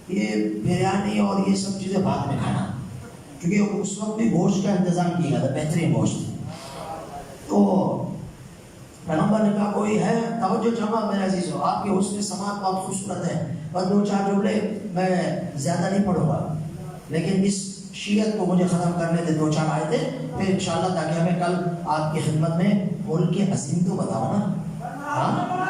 یہ بریانی اور یہ سب چیزیں بعد میں کھانا، کیونکہ اس وقت بھی گوشت کا انتظام کیا گیا تھا، بہترین گوشت. تو پیغمبر نے کہا کوئی ہے؟ توجہ جمع میرے عزیز ہو، آپ کے حسن سماعت بہت خوبصورت ہے، بس دو چار جملے میں زیادہ نہیں پڑھوں گا، لیکن اس شیعت کو مجھے ختم کرنے دے، دو چار آیتیں پھر انشاءاللہ، تاکہ ہمیں کل آپ کی خدمت میں ملک کے عظیم تو بتاؤ نا. ہاں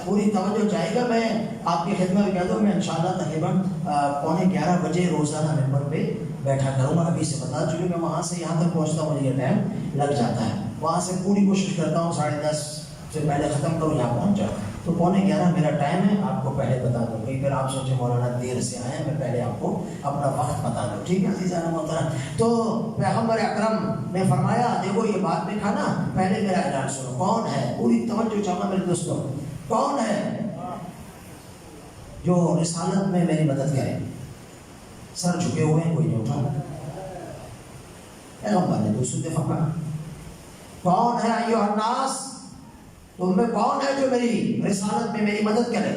پوری توجہ چاہے گا. میں آپ کی خدمت میں کہہ دوں، میں انشاءاللہ تقریباً 11:15 بجے روزانہ ممبر پہ بیٹھا کروں گا. ابھی سے بتا، چونکہ میں وہاں سے یہاں تک پہنچتا ہوں مجھے یہ ٹائم لگ جاتا ہے. وہاں سے پوری کوشش کرتا ہوں 10:30 سے پہلے ختم کروں، یہاں پہنچ جاؤں. تو 11:15 میرا ٹائم ہے، آپ کو پہلے بتا دوں. کہیں پھر آپ سوچیں مولانا دیر سے آئے ہیں، میں پہلے آپ کو اپنا وقت بتا دوں. ٹھیک ہے عزیزان محترم. تو پیغمبر اکرم نے فرمایا دیکھو یہ بات میں کھانا، پہلے میرا اعلان سنو. کون ہے؟ پوری توجہ چاہوں میرے دوستوں، کون ہے جو رسالت میں میری مدد کرے؟ سر جھکے ہوئے ہیں، کوئی نہیں اٹھا. پیغمبر نے دوسرے دفعہ کون ہے ایھا الناس، تم میں کون ہے جو میری رسالت میں میری مدد کرے؟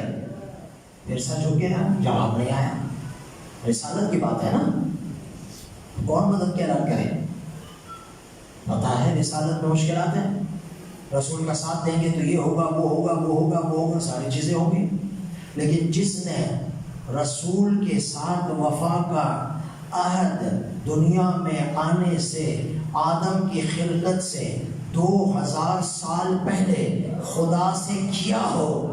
پھر سر جھکے نا، جواب نہیں آیا. رسالت کی بات ہے نا، کون مدد کے اعلان کرے؟ پتا ہے رسالت میں مشکلات ہیں، رسول کا ساتھ دیں گے تو یہ ہوگا، وہ ہوگا، وہ ہوگا، وہ ہوگا، ساری چیزیں ہوں گی. لیکن جس نے رسول کے ساتھ وفا کا عہد دنیا میں آنے سے آدم کی خلقت سے 2000 سال پہلے خدا سے کیا ہو،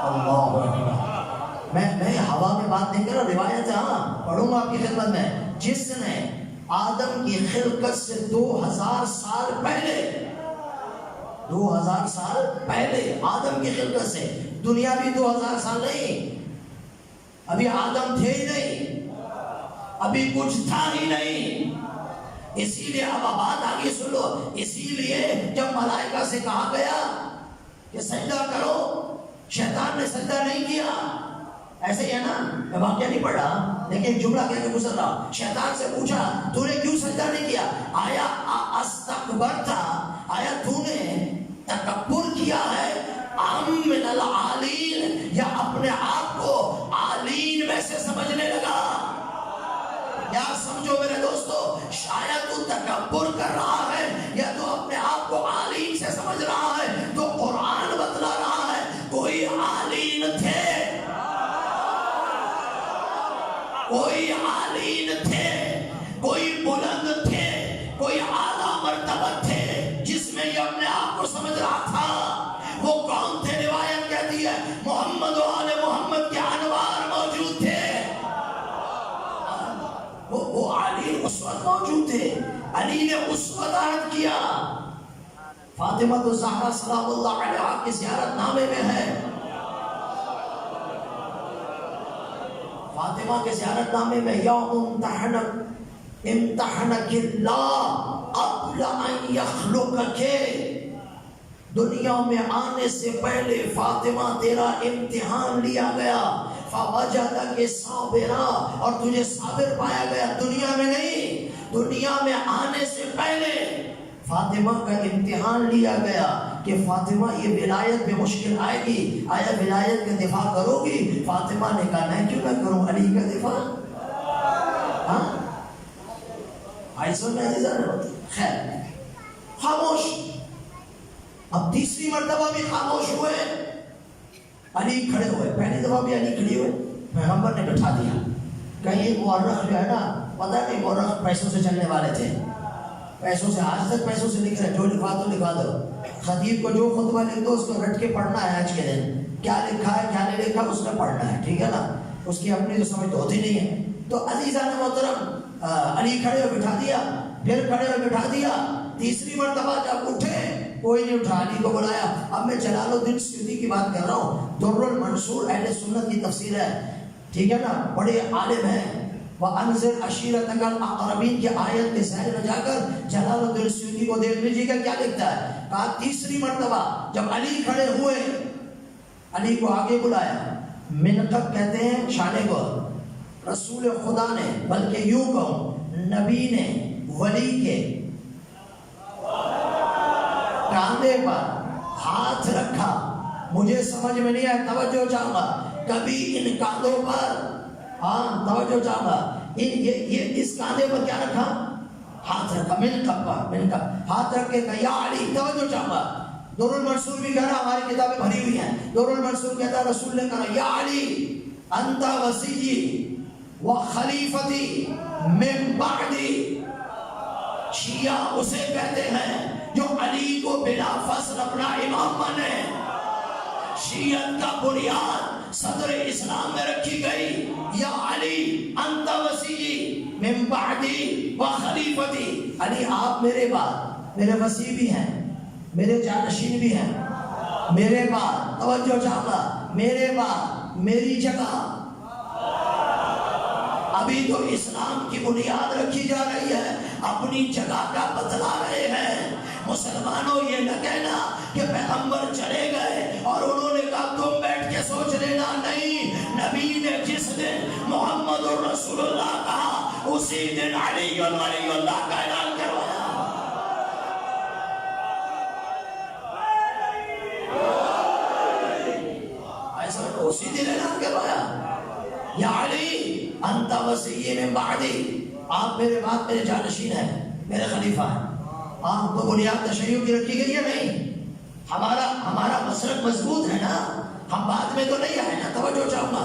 اللہ اکبر. میں ہوا میں بات نہیں کر رہا، روایت ہے، ہاں پڑھوں گا آپ کی خدمت میں. جس نے آدم کی خلقت سے 2000 سال پہلے، 2000 سال پہلے آدم کی خلقت سے، دنیا بھی 2000 سال نہیں، ابھی آدم تھے ہی نہیں، ابھی کچھ تھا ہی نہیں. اسی لیے اب بات آگے سن لو. اسی لیے جب ملائکہ سے کہا گیا کہ سجدہ کرو، شیطان نے سجدہ نہیں کیا. ایسے ہی ہے نا، میں واقعہ نہیں پڑھ رہا لیکن جملہ کہہ کے گزر رہا. شیطان سے پوچھا تو نے کیوں سجدہ نہیں کیا؟ آیا استکبرت، آیا تو نے تکبر کیا ہے، ام من العالین، یا اپنے آپ کو عالین میں سے سمجھنے لگا؟ یار سمجھو میرے دوستو، شاید تو تکبر کر رہا ہے یا تو اپنے آپ کو عالین سے سمجھ رہا ہے. تو قرآن بتلا رہا ہے کوئی عالین تھے، کوئی عالین تھے، کوئی بلند تھے، کوئی اعلیٰ مرتبہ تھے جس میں یہ اپنے آپ کو سمجھ رہا تھا. وہ کون تھے؟ روایت کہتی ہے محمد و آل محمد کے انوار موجود تھے. وہ علی اس وقت موجود تھے. علی نے اس وقت عہد کیا. فاطمہ الزہرا سلام اللہ علیہا کی زیارت نامے میں ہے، فاطمہ کے زیارت نامے میں یا امتحنک اللہ قبل ان یخلقک، دنیا میں آنے سے پہلے فاطمہ تیرا امتحان لیا گیا. فوجدک صابرا، اور تجھے صابر پایا گیا. دنیا میں نہیں، دنیا میں آنے سے پہلے فاطمہ کا امتحان لیا گیا کہ فاطمہ یہ ولایت میں مشکل آئے گی، آیا ولایت کا دفاع کرو گی؟ فاطمہ نے کہا میں کیوں نہ کروں علی کا دفاع. ہاں خیر خاموش. اب تیسری مرتبہ بھی خاموش ہوئے، علی کھڑے ہوئے. پہلی دفعہ بھی علی کھڑے ہوئے، پیغمبر نے بٹھا دیا. کہیں مورخ جو ہے نا، پتہ نہیں مورخ پیسوں سے چلنے والے تھے، پیسوں سے، آج تک پیسوں سے لکھ رہے، جو لکھوا دو لکھوا دو. خطیب کو جو خطبہ لکھ دو اس کو رٹ کے پڑھنا ہے. آج کے دن کیا لکھا ہے کیا نہیں لکھا اس نے پڑھنا ہے، ٹھیک ہے نا. اس کی اپنی تو سمجھ تو ہوتی نہیں ہے. تو عزیزان محترم علی کھڑے ہوئے بٹھا دیا، پھر کھڑے ہوئے بٹھا دیا. تیسری مرتبہ جب اٹھے کوئی نہیں اٹھا. علی کو بلایا. اب میں جلال الدین سیوطی کی بات کر رہا ہوں، در المنصور اہل سنت کی تفسیر ہے، ٹھیک ہے نا، بڑے عالم ہیں. وَأَنزِرْ عَشِيرَتَكَ الْأَقْرَبِينَ کی آیت کے ذیل میں جا کر جلال الدین سیوطی کو دیکھ لیجیے گا کیا لکھتا ہے. کہا تیسری مرتبہ جب علی کھڑے ہوئے، علی کو آگے بلایا. منقب کہتے ہیں شانے کو، رسول خدا نے، بلکہ یوں کہوں نبی نے ولی کے کاندھے پر ہاتھ رکھا. مجھے سمجھ میں نہیں آیا، توجہ چاہوں گا. کبھی ان کاندھوں پر، ہاں توجہ چاہوں گا، یہ اس کاندھے پر کیا رکھا؟ ہاتھ رکھا. من کب ہاتھ رکھ کے کہا یا علی. توجہ چاہوں گا. دور المنصور بھی کہہ رہا، ہماری کتابیں بھری ہوئی ہیں. دور المنصور کہتا ہے رسول نے کہا یا علی انت وصیی و خلیفتی من بعدی. شیعہ اسے کہتے ہیں جو علی کو بلا فصل اپنا امام مانے. شیعت کا بنیاد صدر اسلام میں رکھی گئی، یا علی انت وصیی من بعدی و خلیفتی. علی آپ میرے بعد میرے وصی بھی ہیں، میرے جانشین بھی ہیں. میرے بعد، توجہ چاہتا، میرے بعد میری جگہ. ابھی تو اسلام کی بنیاد رکھی جا رہی ہے، اپنی جگہ کا بتلا رہے ہیں. مسلمانوں یہ نہ کہنا کہ پیغمبر چلے گئے اور انہوں نے کہا تم بیٹھ کے سوچ لینا. نہیں، نبی نے جس دن محمد رسول اللہ کہا اسی دن علی ولی اللہ کا اعلان کروایا. ایسا اسی دن اعلان کروایا یا علی انت وصی من بعدی. آپ میرے بعد میرے جانشین ہیں، میرے خلیفہ ہیں. آپ تو بنیاد تشیع کی رکھی گئی ہے. نہیں، ہمارا مسلک مضبوط ہے نا، ہم بعد میں تو نہیں آئے نا. توجہ چاہوں گا،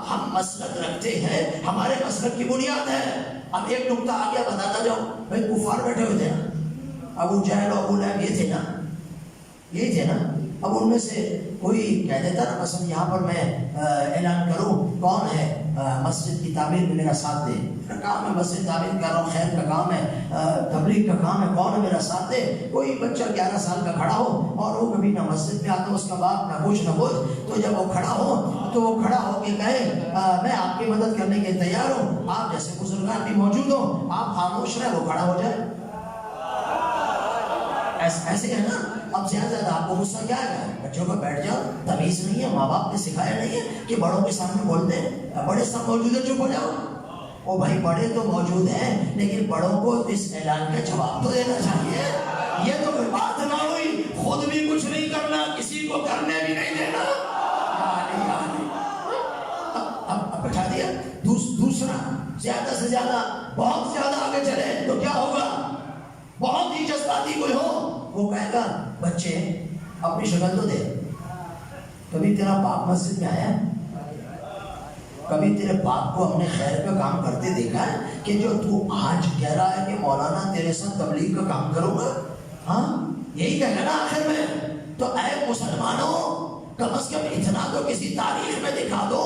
ہم مسلک رکھتے ہیں، ہمارے مسلک کی بنیاد ہے. اب ایک نقطہ آگے بتاتا جاؤں. بھائی کفار بیٹھے ہوئے تھے نا، ابو جہل اور ابو لہب یہ تھے نا، یہی تھے نا. اب ان میں سے کوئی کہہ دیتا نا، مثلا یہاں پر میں اعلان کروں کون ہے مسجد کی تعمیر میں میرا ساتھ دے. میرا کام ہے مسجد تعمیر کر رہا ہوں، خیر کا کام ہے، تبلیغ کا کام ہے، کون ہے میرا ساتھ دے. کوئی بچہ 11 سال کا کھڑا ہو اور وہ کبھی نہ مسجد میں آتا، اس کا باپ نہ کچھ نہ کچھ، تو جب وہ کھڑا ہو تو وہ کھڑا ہو کے کہے میں آپ کی مدد کرنے کے تیار ہوں. آپ جیسے بزرگان بھی موجود ہوں، آپ خاموش رہے، وہ کھڑا ہو جائے. ایسے ہے نا. اب زیادہ آپ کو غصہ کیا ہے؟ بچوں کو بیٹھ جاؤ، تمیز نہیں ہے، ماں باپ نے سکھایا نہیں ہے کہ بڑوں کے سامنے بولتے ہیں. بڑے سب موجود ہیں، چپ ہو جاؤ. او بھائی بڑے تو موجود ہیں، لیکن بڑوں کو اس اعلان کا جواب تو دینا چاہیے. یہ تو کوئی بات نہ ہوئی، خود بھی کچھ نہیں کرنا، کسی کو کرنے بھی نہیں دینا. اب بٹھا دیا. دوسرا، زیادہ سے زیادہ بہت زیادہ آگے چلے تو کیا ہوگا؟ بہت ہی جذباتی کوئی ہو، وہ کہے گا بچے اپنی شکل تو دے. کبھی تیرا باپ مسجد میں آیا؟ کبھی تیرے باپ کو ہم نے خیر کا کام کرتے دیکھا ہے کہ جو تو آج کہہ رہا ہے کہ مولانا تیرے ساتھ تبلیغ کا کام کروں گا؟ ہاں یہی کہنا نا آخر میں. تو اے مسلمانوں، کم از کم اتنا تو کسی تاریخ میں دکھا دو،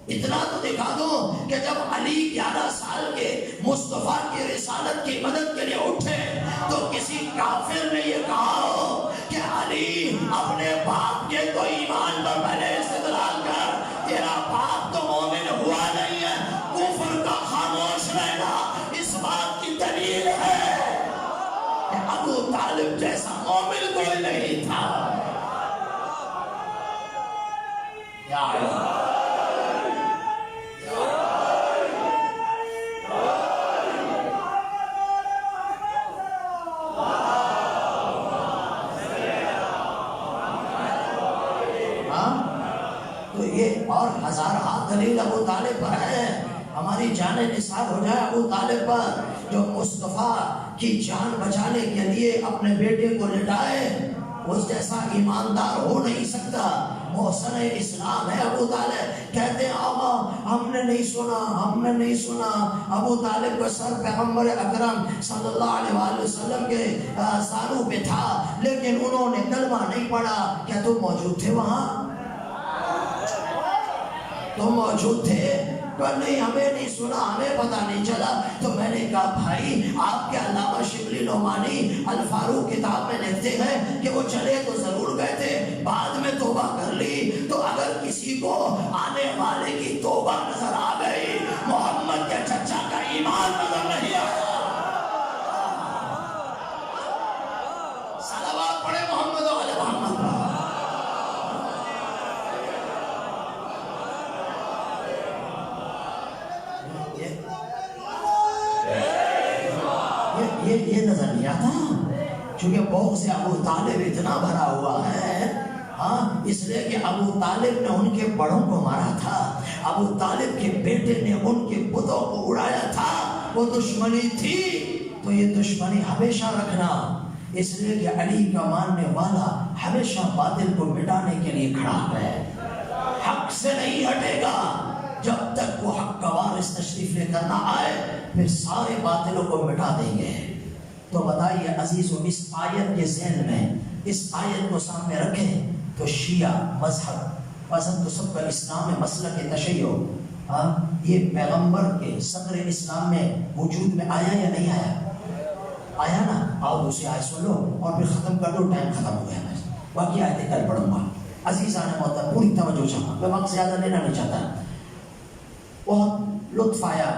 اتنا تو دکھا دو کہ جب علی 11 سال کے مصطفیٰ کی رسالت کی مدد کے لیے اٹھے تو کسی کافر نے یہ کہا ہو کہ علی اپنے باپ کے تو ایمان پر پہلے استدلال کر، تیرا باپ تو مومن ہوا نہیں ہے. کفر کا خاموش رہنا اس بات کی دلیل ہے کہ ابو طالب جیسا مومن کوئی نہیں تھا. یا اللہ، اور ہزارہ دلیل ابو طالب پر ہے. ہماری جانیں نثار ہو جائے ابو طالب پر، جو مصطفیٰ کی جان بچانے کے لیے اپنے بیٹے کو لٹائے. اس جیسا ایماندار ہو نہیں سکتا. محسن اسلام ہے ابو طالب. کہتے ہیں آقا ہم نے نہیں سنا. ابو طالب کا سر پیغمبر اکرم صلی اللہ علیہ وآلہ وسلم کے سانوں پہ تھا، لیکن انہوں نے کلمہ نہیں پڑھا. کیا تم موجود تھے وہاں؟ تم موجود تھے؟ نہیں، ہمیں نہیں سنا، ہمیں پتہ نہیں چلا. تو میں نے کہا بھائی آپ کے علامہ شبلی نعمانی الفاروق کتاب میں لکھتے ہیں کہ وہ چلے تو ضرور گئے تھے، بعد میں توبہ کر لی. تو اگر کسی کو آنے والے کی توبہ نظر آ گئی، محمد کے چچا کا ایمان نظر نہیں آیا. صلوات پڑھے محمد و علی محمد. یہ نظریہ تھا، چونکہ بہت سے ابو طالب اتنا بھرا ہوا ہے، ہاں، اس لیے کہ ابو طالب نے ان کے بڑوں کو مارا تھا، ابو طالب کے بیٹے نے ان کے بتوں کو اڑایا تھا، وہ دشمنی تھی، تو یہ دشمنی ہمیشہ رکھنا، اس لیے کہ علی کا ماننے والا ہمیشہ باطل کو مٹانے کے لیے کھڑا ہے، حق سے نہیں ہٹے گا، جب تک وہ حق کا وارث تشریف لے کر نہ آئے پھر سارے باطلوں کو مٹا دیں گے۔ تو بتائیے عزیزو، اس آیت کے ذہن میں اس آیت کو سامنے رکھیں تو شیعہ مذہب پسند تو سب کا اسلام میں مسلک تشیع، یہ پیغمبر کے صدر اسلام میں وجود میں آیا یا نہیں آیا؟ آیا نا؟ آؤ دوسری آیت سن لو اور پھر ختم کر دو، ٹائم ختم ہو گیا ہے، باقی آیتیں کل پڑھوں گا۔ عزیزان محترم، پوری توجہ چاہوں، میں وقت زیادہ لینا نہیں چاہتا۔ بہت لطف آیا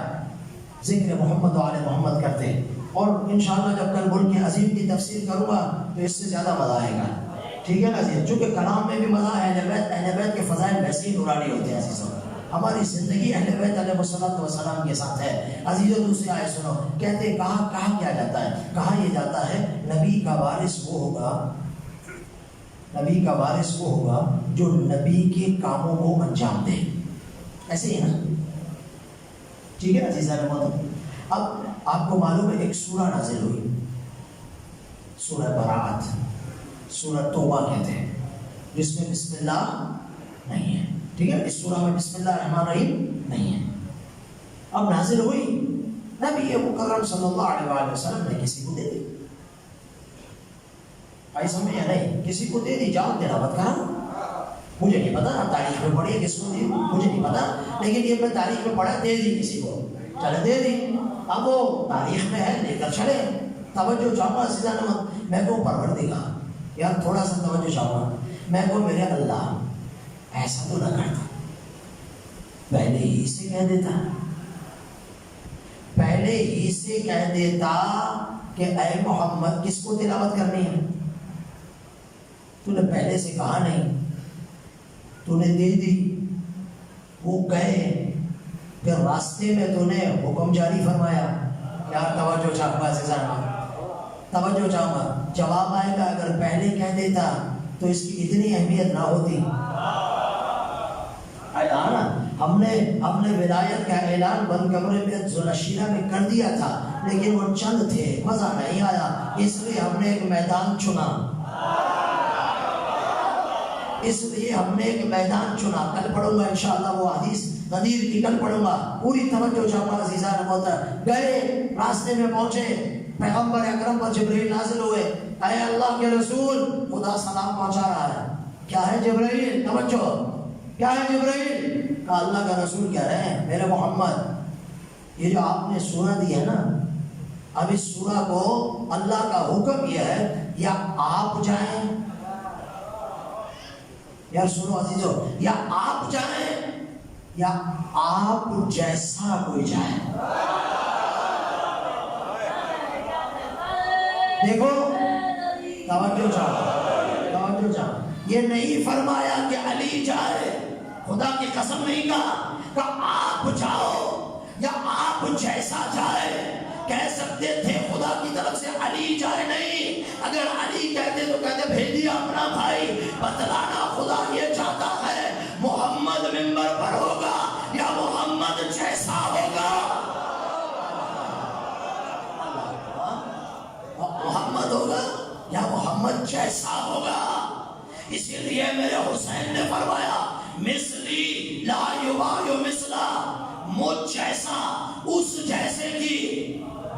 ذکر محمد و آل محمد کرتے، اور انشاءاللہ جب کل ملک عظیم کی تفسیر کروں گا تو اس سے زیادہ مزہ آئے گا، ٹھیک ہے نا عزیز؟ چونکہ کلام میں بھی مزہ ہے، اہل بیت کے فضائل ویسے ہی نورانی ہوتے ہیں عزیزوں، ہماری زندگی اہل بیت علیہ السلام کے ساتھ ہے۔ عزیزوں دوسری آیت سنو، کہتے کہا کیا جاتا ہے؟ کہا یہ جاتا ہے نبی کا وارث وہ ہوگا، نبی کا وارث وہ ہوگا جو نبی کے کاموں کو انجام دے، ایسے ہی نا؟ ٹھیک ہے عزیزان محترم، اب آپ کو معلوم ہے ایک سورہ نازل ہوئی، سورہ برات، سورہ توبہ کہتے ہیں، جس میں بسم اللہ نہیں ہے، ٹھیک ہے؟ اس سورہ میں بسم اللہ الرحمن الرحیم نہیں ہے۔ اب نازل ہوئی، نبی مکرم صلی اللہ علیہ وآلہ وسلم نے کسی کو دے دی، بھائی سمجھے یا نہیں؟ کسی کو دے دی، جاؤ تلاوت کرو، مجھے نہیں پتا تاریخ میں پڑھی کس کو دی، مجھے نہیں پتا، لیکن یہ میں تاریخ میں پڑھا، دے دی کسی کو، چلے دے دی، اب وہ تاریخ میں ہے، لے کر چلے۔ توجہ چاہوں گا عزیزان، میں کو پروردگار، یار تھوڑا سا توجہ چاہوں گا، میں کو میرے اللہ ایسا تو نہ کرتا، پہلے ہی سے کہہ دیتا، پہلے ہی سے کہہ دیتا کہ اے محمد کس کو تلاوت کرنی ہے، تو نے پہلے سے کہا نہیں، تو نے دے دی، وہ گئے، پھر راستے میں تو نے حکم جاری فرمایا، یار توجہ چاہوں گا عزیزان، توجہ چاہوں گا، جواب آئے گا اگر پہلے کہہ دیتا تو اس کی اتنی اہمیت نہ ہوتی۔ ہم نے اپنے ولایت کا اعلان بند کمرے میں ذوالشیرہ میں کر دیا تھا، لیکن وہ چند تھے، مزہ نہیں آیا، اس لیے ہم نے ایک میدان چنا، اس لیے ہم نے ایک میدان چنا۔ کل پڑھوں گا انشاءاللہ وہ حدیث غدیر کی، کل پڑھوں گا، پوری توجہ چاہوں گا عزیزان محترم۔ گئے، راستے میں پہنچے، پیغمبر اکرم پر جبرائیل نازل ہوئے، اے اللہ کے رسول خدا سلام پہنچا رہا ہے۔ کیا ہے جبرائیل؟ توجہ، کیا ہے جبرائیل؟ کہا اللہ کا رسول کہہ رہے ہیں میرے محمد، یہ جو آپ نے سورہ دی ہے نا، اب اس سورہ کو اللہ کا حکم یہ ہے یا آپ جائیں، یا سنو عزیزو، یا آپ جائیں یا آپ جیسا کوئی جائے۔ دیکھو توجہ چاہو، یہ نہیں فرمایا کہ علی جائے، خدا کی قسم نہیں کہا کہ آپ جاؤ یا آپ جیسا جائے، کہہ سکتے تھے خدا کی طرف سے علی جائے، نہیں، اگر علی کہتے تو کہتے بھیج دیا اپنا بھائی، بتلانا خدا یہ چاہتا ہے محمد منبر پر ہوگا یا محمد جیسا ہوگا، محمد ہوگا یا محمد جیسا ہوگا۔ اسی لیے میرے حسین نے فرمایا مثلی لا یبایع مثلا، مجھ جیسا اس جیسے کی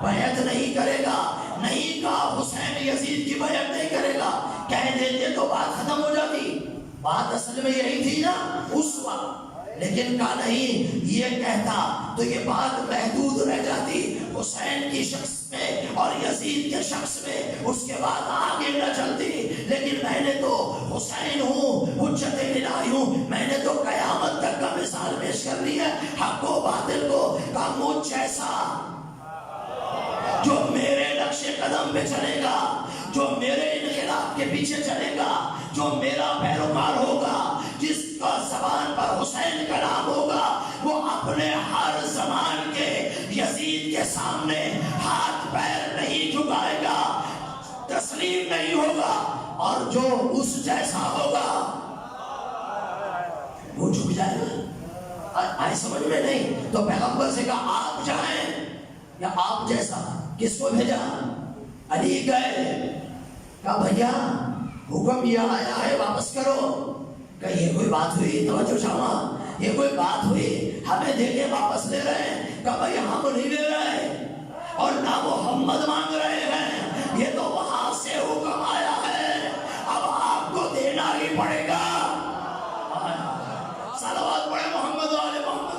بیعت نہیں کرے گا، نہیں کہا حسین یزید کی بیعت نہیں کرے گا، کہہ دیتے تو بات ختم ہو جاتی، بات اصل میں یہی تھی نا اس وقت، لیکن کہا نہیں، یہ کہتا تو یہ بات محدود رہ جاتی حسین کی شخص میں اور یزید کے شخص میں، اس کے بعد آگے نہ چلتی، لیکن میں نے تو حسین ہوں، حجت الہی ہوں، میں نے تو قیامت تک کا مثال پیش کر لی ہے، حق و باطل کو، کہا مجھ جیسا جو میرے نقش قدم پہ چلے گا، جو میرے انقلاب کے پیچھے چلے گا، جو میرا پیروکار ہوگا، جس کا زبان پر حسین کا نام ہوگا، وہ اپنے ہر زمان کے یزید کے سامنے ہاتھ پیر نہیں جھکائے گا، تسلیم نہیں ہوگا، اور جو اس جیسا ہوگا وہ جھک جائے گا۔ آئے سمجھ میں نہیں؟ تو پیغمبر سے کہا آپ جائیں یا آپ جیسا؟ کس کو بھیجا؟ علی گئے، کہا بھیا حکم یہ آیا ہے واپس کرو۔ کہ یہ کوئی بات ہوئی؟ توجہ شاما، یہ کوئی بات ہوئی؟ ہمیں دے کے واپس لے رہے ہیں؟ کہ بھئی ہم نہیں لے رہے اور نہ محمد مانگ رہے ہیں، یہ تو وہاں سے حکم آیا ہے، اب آپ کو دینا ہی پڑے گا۔ صلوات پڑھے محمد و آل محمد۔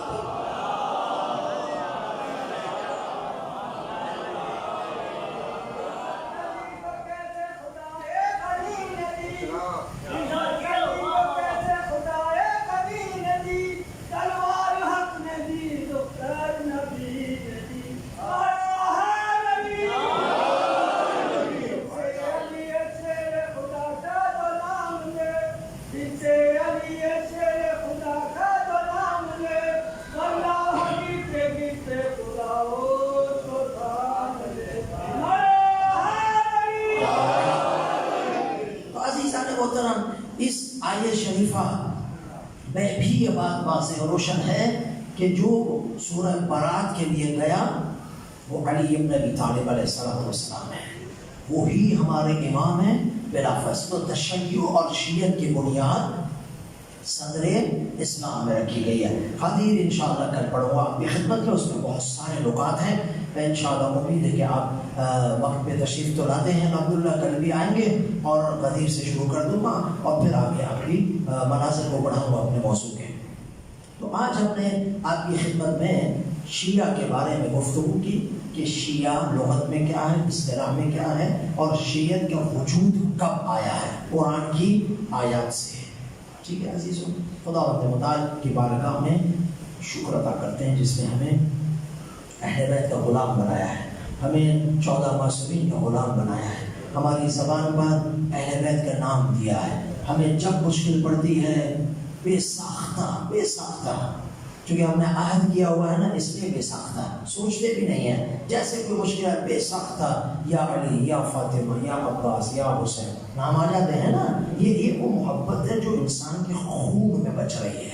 اس آیت شریفہ میں بھی یہ بات واضح اور روشن ہے کہ جو سورہ برات کے لیے گیا وہ علی ابن ابی طالب علیہ السلام ہے، وہی ہمارے امام ہیں بلا فصل۔ تو تشیع اور شیعت کی بنیاد صدر اسلام میں رکھی گئی ہے۔ حدیث انشاءاللہ کل پڑھوں گا آپ کی خدمت میں، اس میں بہت سارے نکات ہیں۔ میں انشاءاللہ امید ہے کہ آپ وقت پہ تشریف تو لاتے ہیں، عبداللہ کل بھی آئیں گے اور غدیر سے شروع کر دوں گا اور پھر آگے آپ کی مناظر کو بڑھاؤں گا اپنے موضوع کے۔ تو آج ہم نے آپ کی خدمت میں شیعہ کے بارے میں گفتگو کی کہ شیعہ لغت میں کیا ہے، اصطلاح میں کیا ہے، اور شیعت کا وجود کب آیا ہے، قرآن کی آیات سے۔ ٹھیک ہے عزیزوں، خداوند متعال کی بارگاہ میں شکر ادا کرتے ہیں جس نے ہمیں اہل بیت کا غلام بنایا ہے، ہمیں 14 معصومین کا غلام بنایا ہے، ہماری زبان پر اہل بیت کا نام دیا ہے۔ ہمیں جب مشکل پڑتی ہے بے ساختہ چونکہ ہم نے عہد کیا ہوا ہے نا، اس لیے بے ساختہ سوچتے بھی نہیں ہیں، جیسے کوئی مشکل ہے بے ساختہ یا علی یا فاطمہ یا عباس یا حسین نام آ جاتے ہیں نا۔ یہ وہ محبت ہے جو انسان کے خون میں بچ رہی ہے،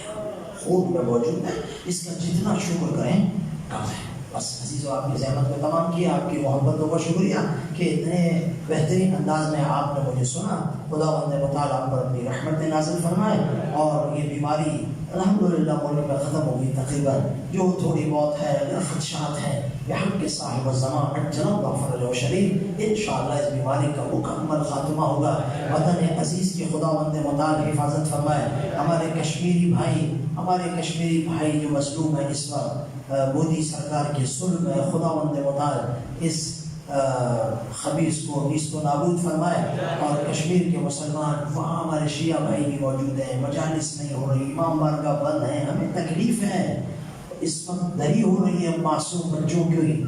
خون میں موجود ہے، اس کا جتنا شکر کریں کم ہے۔ بس عزیزو، آپ کی زحمت کو تمام کیا، آپ کی محبتوں کا شکریہ کہ اتنے بہترین انداز میں آپ نے مجھے سنا۔ خداوند متعال آپ پر اپنی رحمت نازل فرمائے، اور یہ بیماری الحمدللہ ملک میں ختم ہوگی تقریباً، جو تھوڑی بہت ہے خدشات ہیں بحق کے صاحب الزمان عجل اللہ فرجہ شریف، انشاءاللہ اس بیماری کا مکمل خاتمہ ہوگا۔ وطن عزیز کی خداوند متعال حفاظت فرمائے۔ ہمارے کشمیری بھائی جو مظلوم ہیں اس وقت مودی سرکار کے ظلم ہے، خداوند متعال اس خبیث کو نیست و نابود فرمائے، اور کشمیر کے مسلمان وہاں ہمارے شیعہ بھائی بھی موجود ہیں، مجالس نہیں ہو رہی، امام بارگاہ بند ہیں، ہمیں تکلیف ہے، اس وقت دری ہو رہی ہے معصوم بچوں کی،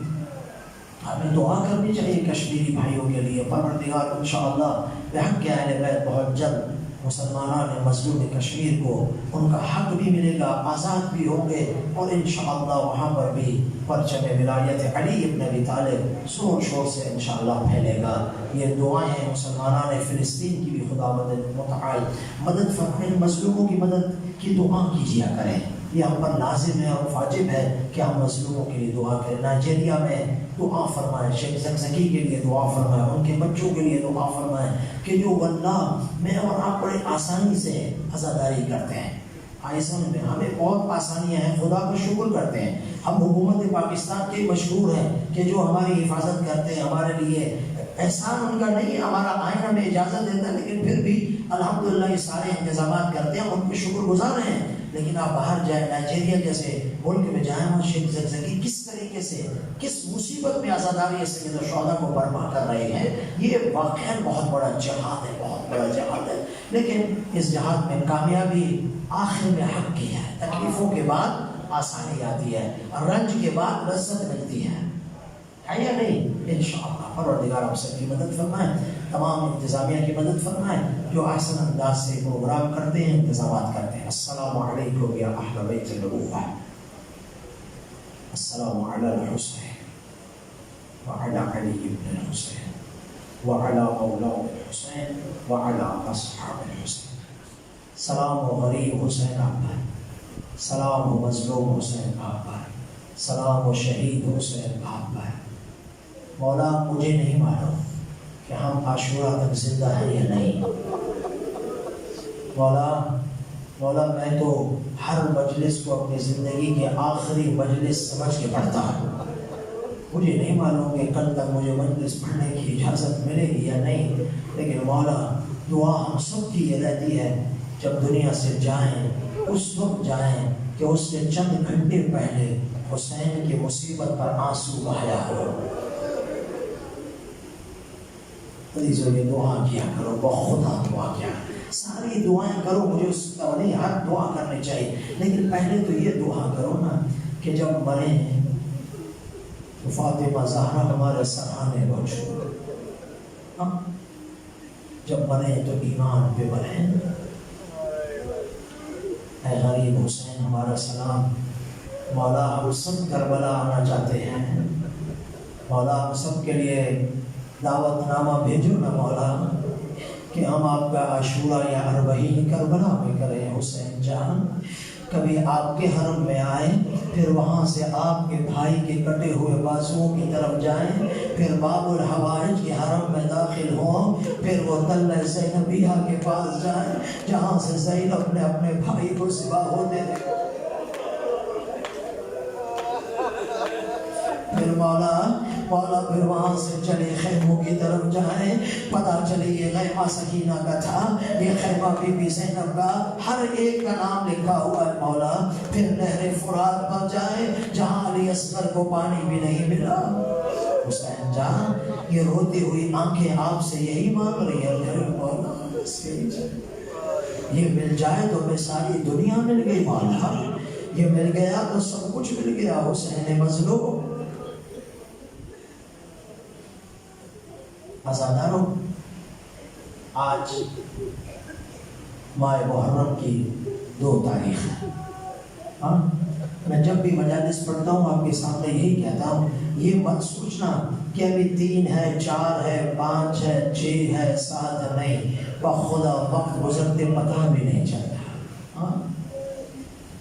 ہمیں دعا کرنی چاہیے کشمیری بھائیوں کے لیے۔ پروردگار انشاءاللہ بحق کے اہل بیت بہت جلد مسلمانان مظلوم کشمیر کو ان کا حق بھی ملے گا، آزاد بھی ہوں گے، اور انشاءاللہ وہاں پر بھی پرچم ولایت علی ابن ابی طالب زور شور سے انشاءاللہ پھیلے گا۔ یہ دعائیں ہیں مسلمانان فلسطین کی بھی خداوند متعال مدد فرمائیں، مظلوموں کی مدد کی دعا کیجیا کریں، یہ ہم پر لازم ہے اور واجب ہے کہ ہم مظلوموں کے لیے دعا کریں۔ نائجیریا میں دعا فرمائیں، شیخ زکزکی کے لیے دعا فرمائیں، ان کے بچوں کے لیے دعا فرمائیں کہ جو واللہ میں اور آپ بڑے آسانی سے عزاداری کرتے ہیں، میں ہمیں بہت آسانیاں ہیں، خدا کا شکر کرتے ہیں، ہم حکومت پاکستان کے مشہور ہیں کہ جو ہماری حفاظت کرتے ہیں، ہمارے لیے احسان ان کا نہیں، ہمارا آئین ہمیں اجازت دیتا ہے، لیکن پھر بھی الحمدللہ یہ سارے انتظامات کرتے ہیں، ان پہ شکر گزار ہیں۔ لیکن آپ باہر جائیں، نائجیریا جیسے ملک میں جائیں، اور شیخ زکزکی کس طریقے سے، کس مصیبت میں عزاداری سید الشہداء کو برپا کر رہے ہیں، یہ واقعاً بہت بڑا جہاد ہے، بہت بڑا جہاد ہے۔ لیکن اس جہاد میں کامیابی آخر میں حق کی ہے، تکلیفوں کے بعد آسانی آتی ہے، رنج کے بعد لذت ملتی ہے یا نہیں؟ انشاءاللہ پروردگار آپ سب کی مدد فرمائیں، تمام انتظامیہ کی مدد فرمائیں جو احسن انداز سے پروگرام کرتے ہیں، انتظامات کرتے ہیں۔ السلام علیکم یا اہل بیت النبوہ، السلام علی الحسین وعلی علی بن الحسین وعلی اولاء الحسین وعلی اصحاب الحسین. سلام و غریب حسین آپ پر، سلام و مظلوم حسین آپ پر، سلام و شہید حسین آپ پر. مولا مجھے نہیں معلوم کہ ہم عاشورہ تک زندہ ہیں یا نہیں. مولا میں تو ہر مجلس کو اپنی زندگی کے آخری مجلس سمجھ کے پڑھتا ہوں. مجھے نہیں معلوم کہ کل تک مجھے مجلس پڑھنے کی اجازت ملے گی یا نہیں، لیکن مولا دعا ہم سب کی یہ رہتی ہے جب دنیا سے جائیں اس وقت جائیں کہ اس سے چند گھنٹے پہلے حسین کی مصیبت پر آنسو بہایا ہو. عزیزو یہ دعا کیا کرو، بخدا دعا کیا، ساری دعائیں کرو. مجھے اس کا نہیں، ہر دعا کرنی چاہیے، لیکن پہلے تو یہ دعا کرو نا کہ جب مریں تو فاطمہ زہرا ہمارے سرانے پہنچو. جب مریں تو ایمان پہ مریں. اے غریب حسین ہمارا سلام. مولا ہم سب کربلا آنا چاہتے ہیں. مولا ہم سب کے لیے دعوت نامہ بھیجو نا مولا کہ ہم آپ کا عاشورہ یا اربعین کربلا میں کریں. حسین جان کبھی آپ کے حرم میں آئیں، پھر وہاں سے آپ کے بھائی کے کٹے ہوئے بازوؤں کی طرف جائیں، پھر باب الحوائج کے حرم میں داخل ہوں، پھر وہ تلہ زینبیہ کے پاس جائیں جہاں سے زینب نے اپنے بھائی کو ذبح ہوتے تھے. پھر مولا پھر وہاں سے چلے خیموں کی طرف جائیں، پتہ چلے یہ خیمہ سکینہ کا تھا، یہ خیمہ بی بی زینب کا، ہر ایک کا نام لکھا ہوا ہے مولا. پھر نہر فرات پر جائیں جہاں علی اصغر کو پانی بھی نہیں ملا. حسین جان یہ روتی ہوئی آنکھیں آپ سے یہی مانگ رہی ہے مولا یہ مل جائے تو میں ساری دنیا مل گئی مولا، یہ مل گیا تو سب کچھ مل گیا. حسین مظلوم. عزاداروں آج ماہ محرم کی 2 تاریخ ہے. ہاں میں جب بھی مجالس پڑھتا ہوں آپ کے سامنے یہی کہتا ہوں، یہ مت سوچنا کہ ابھی 3 ہے 4 ہے 5 ہے 6 ہے 7 ہے، نہیں، بخدا وقت گزرتے پتہ بھی نہیں چلتا. ہاں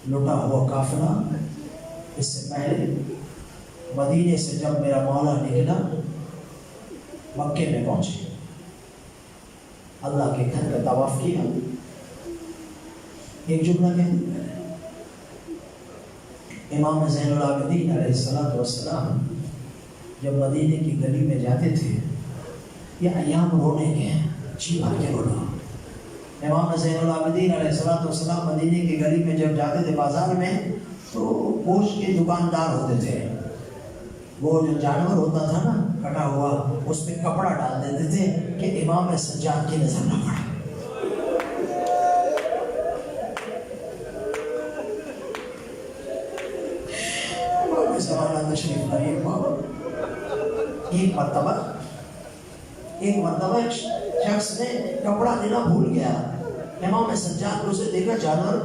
لٹا ہوا قافلہ. اس سے پہلے مدینے سے جب میرا مولا نکلا مکے میں پہنچے، اللہ کے گھر کا طواف کیا. ایک جملہ کہتے امام زین العابدین علیہ السلام جب مدینے کی گلی میں جاتے تھے، یہ ایام رونے کے ہیں، اچھی بات کے رونا. امام زین العابدین علیہ السلام مدینے کی گلی میں جب جاتے تھے بازار میں، تو گوشت کے دکاندار ہوتے تھے، وہ جو جانور ہوتا تھا نا کٹا ہوا، اس پہ کپڑا ڈال دیتے تھے کہ امام سجاد کی نظر نہ پڑے. تشریف لائیے. ایک مرتبہ ایک شخص نے کپڑا دینا بھول گیا. امام سجاد کو اسے دیکھا جانور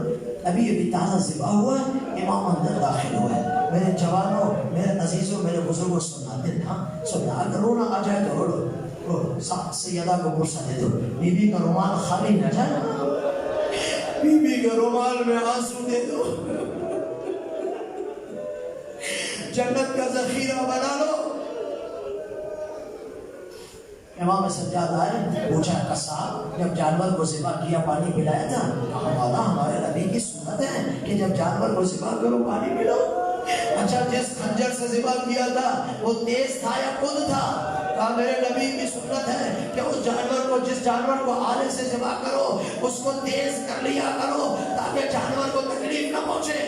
ابھی تازہ ذبح ہوا ہے، امام اندر داخل ہوا ہے. میرے جوانوں، میرے عزیزوں، میرے بزرگوں سننا دل تھا، سننا اگر رونا آ جائے تو رو. سیدہ کو غصہ دے دو، بی بی کا رومال خالی نہ جائے، بی بی کے رومال میں آنسو دے دو، جنت کا ذخیرہ بنا لو. امام سجاد آئے، پوچھا قصاب جب جانور کو ذبح کیا پانی پلایا تھا؟ کہا مولا ہمارے نبی کی سنت ہے کہ جب جانور کو ذبح کرو پانی پلاؤ. اچھا جس خنجر سے ذبح کیا تھا وہ تیز تھا یا خود تھا؟ کہا میرے نبی کی سنت ہے کہ اس جانور کو، جس جانور کو آلے سے ذبح کرو اس کو تیز کر لیا کرو تاکہ جانور کو تکلیف نہ پہنچے.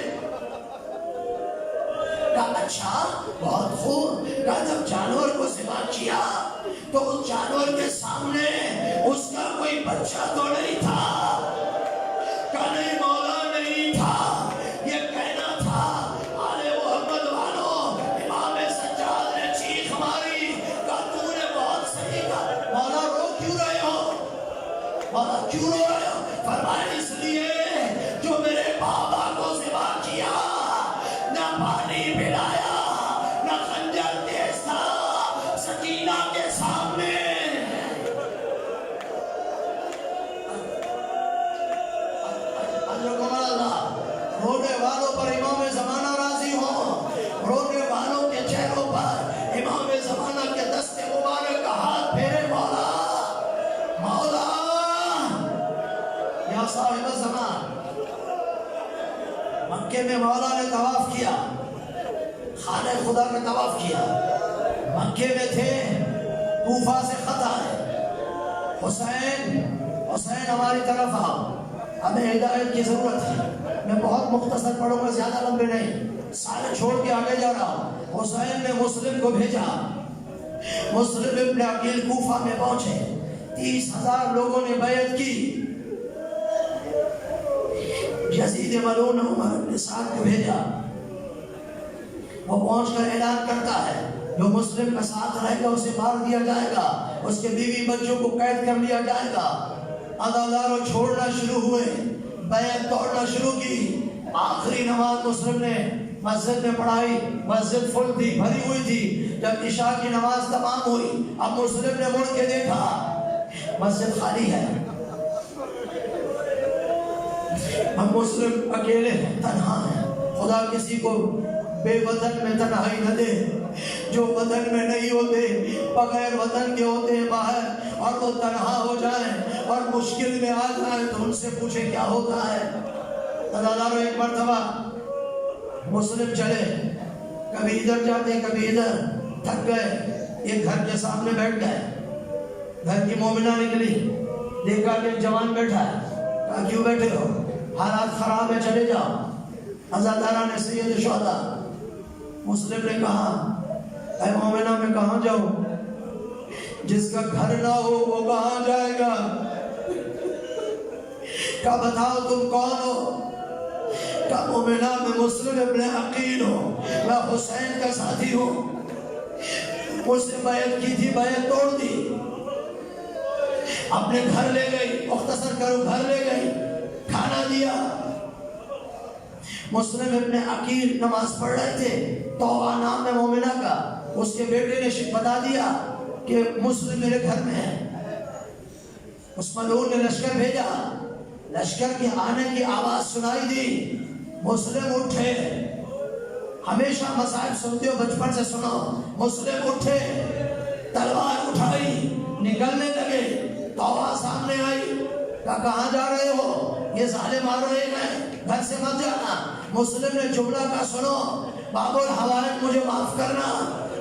کہا اچھا بہت خوب. کہا جب جانور کو ذبح کیا تو اس جانور کے سامنے اس کا کوئی بچہ تو نہیں تھا؟ کہا نہیں مولا نہیں تھا. یہ کہنا تھا آل محمد والوں. امام سجاد نے چیخ ماری، کہا تو نے بہت صحیح کہا. مولا رو کیوں رہے ہو؟ مولا کیوں رو رہے ہو؟ فرمایا اس لیے جو میرے بابا کو ذبح کیا نہ پانی پلایا نہ خنجر تیز تھا، سکینہ مکے میں مولا نے طواف کیا، خانہ خدا کا طواف کیا، مکے میں تھے، کوفہ سے خط آئے، حسین ہماری طرف آؤ، ہمیں ہدایت کی ضرورت ہے۔ میں بہت مختصر پڑھوں گا، زیادہ لمبے نہیں، سارے چھوڑ کے آگے جا رہا ہوں۔ حسین نے مسلم کو بھیجا، مسلم ابن عقیل کوفہ میں پہنچے، 30,000 لوگوں نے بیعت کی۔ یزید ملعون نے عمر بن سعد کو بھیجا، وہ پہنچ کر اعلان کرتا ہے جو مسلم کا ساتھ رہے گا اسے مار دیا جائے گا، اس کے بیوی بچوں کو قید کر لیا جائے گا۔ عزاداروں چھوڑنا شروع ہوئے، بیعت توڑنا شروع کی۔ آخری نماز مسلم نے مسجد میں پڑھائی، مسجد فل تھی، بھری ہوئی تھی۔ جب عشاء کی نماز تمام ہوئی، اب مسلم نے مڑ کے دیکھا، مسجد خالی ہے، اب مسلم اکیلے تنہا ہیں۔ خدا کسی کو بے وطن میں تنہائی نہ دے، جو وطن میں نہیں ہوتے بغیر وطن کے ہوتے ہیں باہر، اور وہ تنہا ہو جائیں اور مشکل میں آ جائیں تو ان سے پوچھیں کیا ہوتا ہے۔ عزاداروں ایک مرتبہ مسلم چلے، کبھی ادھر جاتے کبھی ادھر، تھک گئے، ایک گھر کے سامنے بیٹھ گئے۔ گھر کی مومنہ نکلی، دیکھا کہ ایک جوان بیٹھا ہے، کہا کیوں بیٹھے ہو؟ حالات خراب ہے، چلے جاؤ۔ عزادارہ نے سید شہداء مسلم نے کہا اے مومنہ میں کہاں جاؤں؟ جس کا گھر نہ ہو وہ کہاں جائے گا؟ کہا بتاؤ تم کون ہو؟ کہا مومنہ میں مسلم ابن عقیل ہوں، میں حسین کا ساتھی ہوں، مجھ سے بیعت کی تھی، بیعت توڑ دی، اپنے گھر لے گئی، مختصر کرو گھر لے گئی، کھانا دیا۔ مسلم ابن عقیل نماز پڑھ رہے تھے، توبہ نام ہے مومنہ کا، اس کے بیٹے نے بتا دیا کہ مسلم میرے گھر میں ہے۔ اس ملعون نے لشکر بھیجا، لشکر کے آنے کی آواز سنائی دی، مسلم اٹھے، ہمیشہ مصائب سنتے ہو بچپن سے سنو، مسلم اٹھے، تلوار اٹھائی، نکلنے لگے، توبہ سامنے آئی، کہاں جا رہے ہو؟ یہ ظالم آ رہے ہیں، گھر سے مت جانا۔ مسلم نے جملہ کا سنو، باب الحوائج مجھے معاف کرنا۔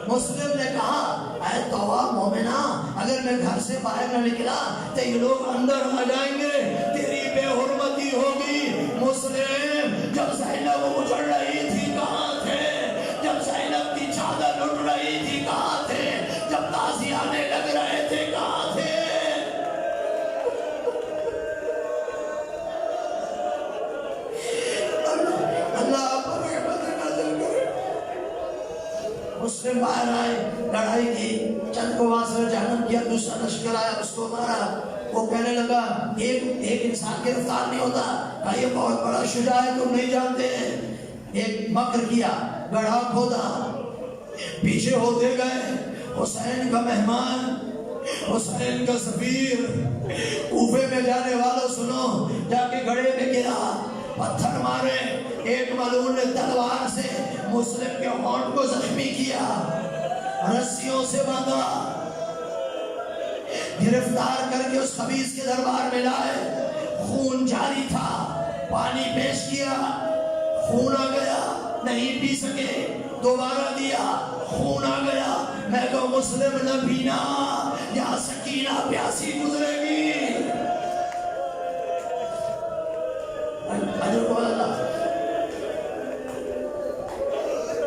مسلم نے کہا اے توبہ مومنہ، اگر میں گھر سے باہر نہ نکلا تو یہ لوگ اندر آ جائیں گے، تیری بے حرمتی ہوگی۔ مسلم جب زینب اجڑ رہی تھی کہاں تھے؟ جب زینب کی چادر لٹ رہی تھی کہاں تھے؟ جب تازی آنے لگ رہے تھے کہاں تھے؟ مسلم باہر آئے، لڑائی کی، چند کو وہاں سے جہنم کیا، دوسرا لشکر آیا اس کو مارا۔ وہ کہنے لگا ایک انسان گرفتار نہیں ہوتا، کہا یہ بہت بڑا شجاع ہے، تم نہیں جانتے۔ ایک مکر کیا، گڑھا کھودا، پیچھے ہوتے گئے، حسین کا مہمان، حسین کا سفیر، کوفے میں جانے والوں سنو، جا کے گڑھے میں گرا، پتھر مارے، ایک ملعون نے تلوار سے مسلم کے ہونٹ کو زخمی کیا، رسیوں سے باندھا، گرفتار کر کے اس خبیث کے دربار میں لائے، خون جاری تھا، پانی پیش کیا، خون آ گیا، نہیں پی سکے، دوبارہ دیا، خون آ گیا۔ میں تو مسلم نہ پینا، یا سکینہ پیاسی گزرے گی۔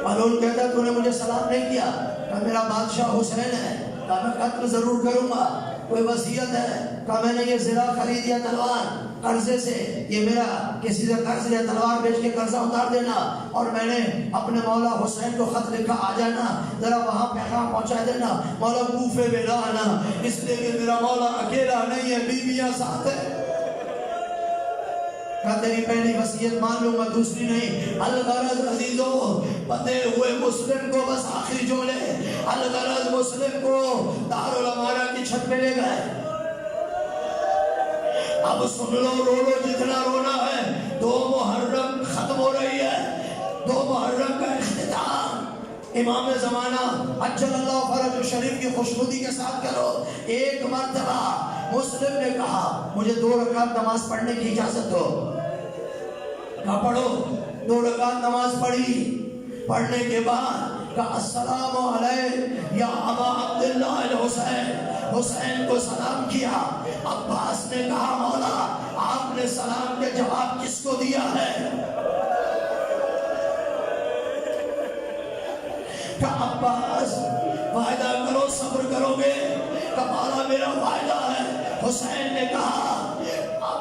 ملعون کہتا تو نے مجھے سلام نہیں کیا، کہا میرا بادشاہ حسین ہے، کہا میں قتل ضرور کروں گا، کوئی وصیت ہے؟ کہا میں نے یہ زرہ خرید یا تلوار قرضے سے، یہ میرا کسی سے قرض لیا، تلوار بیچ کے قرضہ اتار دینا، اور میں نے اپنے مولا حسین کو خط لکھا، آ جانا ذرا وہاں پیغام پہنچا دینا، مولا کوفے میں نہ آنا، اس لیے کہ میرا مولا اکیلا نہیں ہے، بیویاں ساتھ ہیں۔ کہا تیری پہلی وصیت مان لوں گا، دوسری نہیں۔ الغرض عزیزوں، بدے ہوئے مسلم کو بس آخری جملے، الغرض مسلم کو دارالامانہ کی چھت پہ لے گئے۔ اب سن لو، رو لو جتنا رونا ہے، 2 محرم ختم ہو رہی ہے، 2 محرم کا اختتام، امام زمانہ عجل اللہ فرج الشریف کی خوشنودی کے ساتھ کرو۔ ایک مرتبہ مسلم نے کہا مجھے 2 رکعت نماز پڑھنے کی اجازت دو، کہا پڑھو، 2 رکعت نماز پڑھی، پڑھنے کے بعد کہا السلام علیہ یا ابا عبداللہ الحسین، حسین کو سلام کیا۔ عباس نے کہا مولا آپ نے سلام کے جواب کس کو دیا ہے؟ کہا عباس وعدہ کرو صبر کرو گے؟ کہا مولا میرا وعدہ ہے۔ حسین نے کہا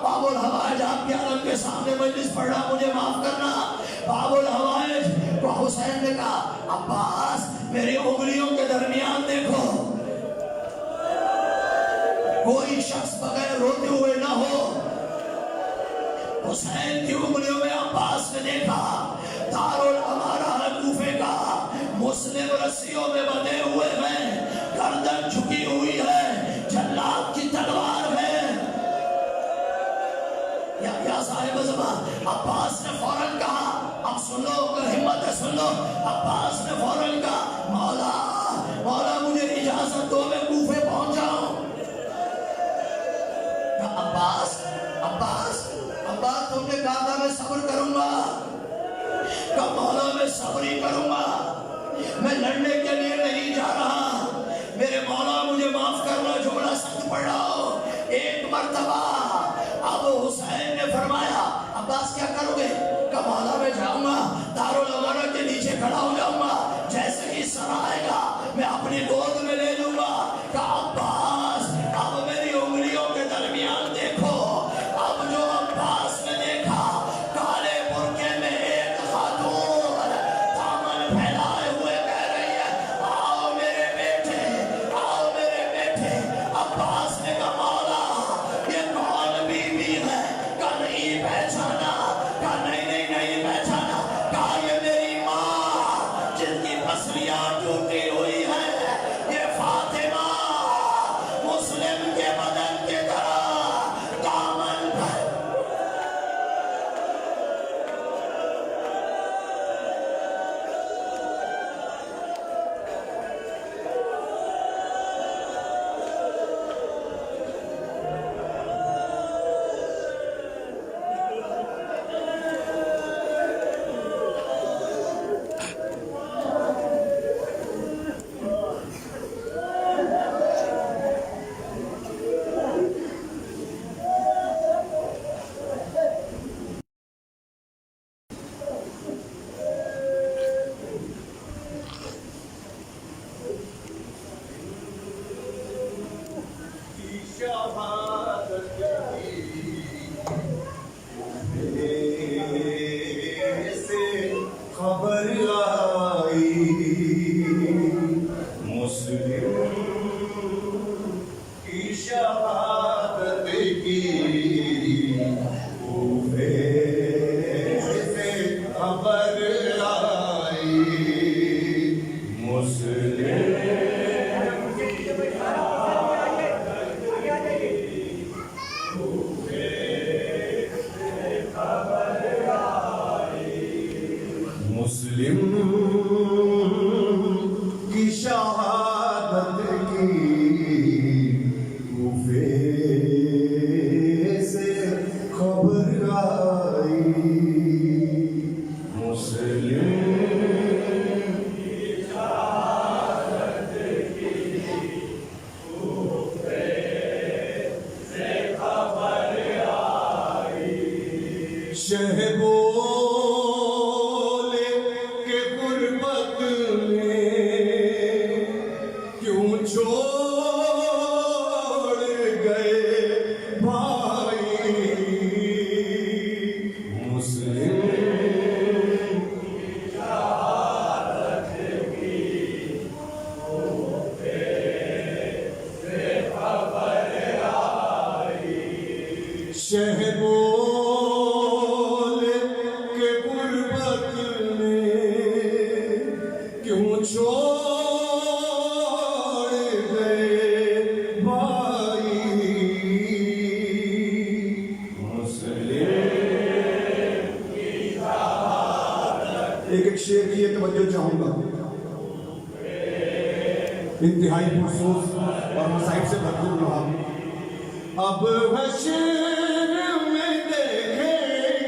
باب الحوائج آپ کے عالم کے سامنے مجلس پڑھ رہا، مجھے معاف کرنا۔ باب الحوائج تو حسین نے کہا عباس میری انگلیوں کے درمیان دیکھو، کوئی شخص بغیر روتے ہوئے نہ ہو۔ حسین کی انگلیوں میں عباس نے دیکھا دارالامارہ ہے کوفے کا، مسلم رسیوں میں بندھے ہوئے ہیں، گردن جھکی ہوئی ہے، جلاد کی تلوار ہے۔ یا صاحب زمان عباس نے فوراً کہا اب سن لو، اگر ہمت ہے سن لو۔ عباس نے فوراً کہا مولا مولا مجھے اجازت دو میں کوفے پہنچ جاؤں۔ عباس عباس عباس تم نے کہا تھا میں صبر کروں گا۔ کہا مولا میں صبر ہی کروں گا، میں لڑنے کے لیے نہیں جا رہا، میرے مولا مجھے معاف کرنا، جھولا سخت پڑ رہا ہو۔ ایک مرتبہ اب حسین نے فرمایا عباس کیا کرو گے؟ کہ مولا میں جاؤں گا، دارالامارہ کے نیچے کھڑا ہو جاؤں گا، جیسے ہی سر آئے گا میں اپنی گود میں لے لوں گا۔ کہ عباس اب میری انگلیوں کے درمیان دیکھو۔ اب جو عباس نے دیکھا کالے برقعے میں ایک خاتون دامن پھیلائے ہوئے کہہ رہی ہے آؤ میرے بیٹے، آؤ میرے بیٹے۔ عباس نے کہا مولا یہ کون بی بی ہے؟ کہ نہیں پہچانا، کہ نہیں پہچانا۔ کہا یہ میری ماں جن کی پسلیاں ٹوٹی ہوئی ہے، یہ فاطمہ مسلم کے بدن کے طرح دامن پر۔ خبر آئی مسلم کی شہادت کی، کوفے سے خبر آئی مسلم مسلم کی شہادت کی، کوفے سے خبر آئی مسلم کی شہادت کی، کوفے سے خبر آئی۔ شہبو شہ بول کے غربت میں کیوں چھوڑ گئے بھائی مسلم کی شہادت۔ ایک شعر کی یہ توجہ چاہوں گا، انتہائی پرسوز اور مصائب سے بھرپور رہا۔ اب حشر میں دیکھیں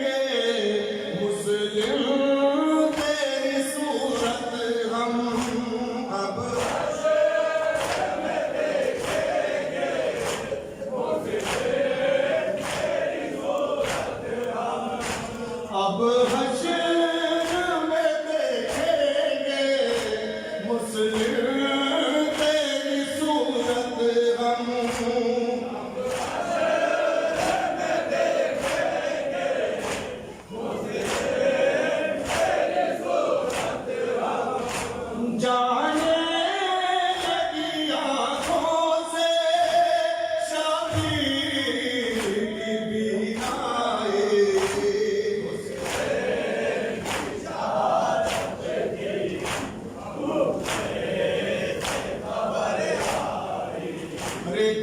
گے مسلم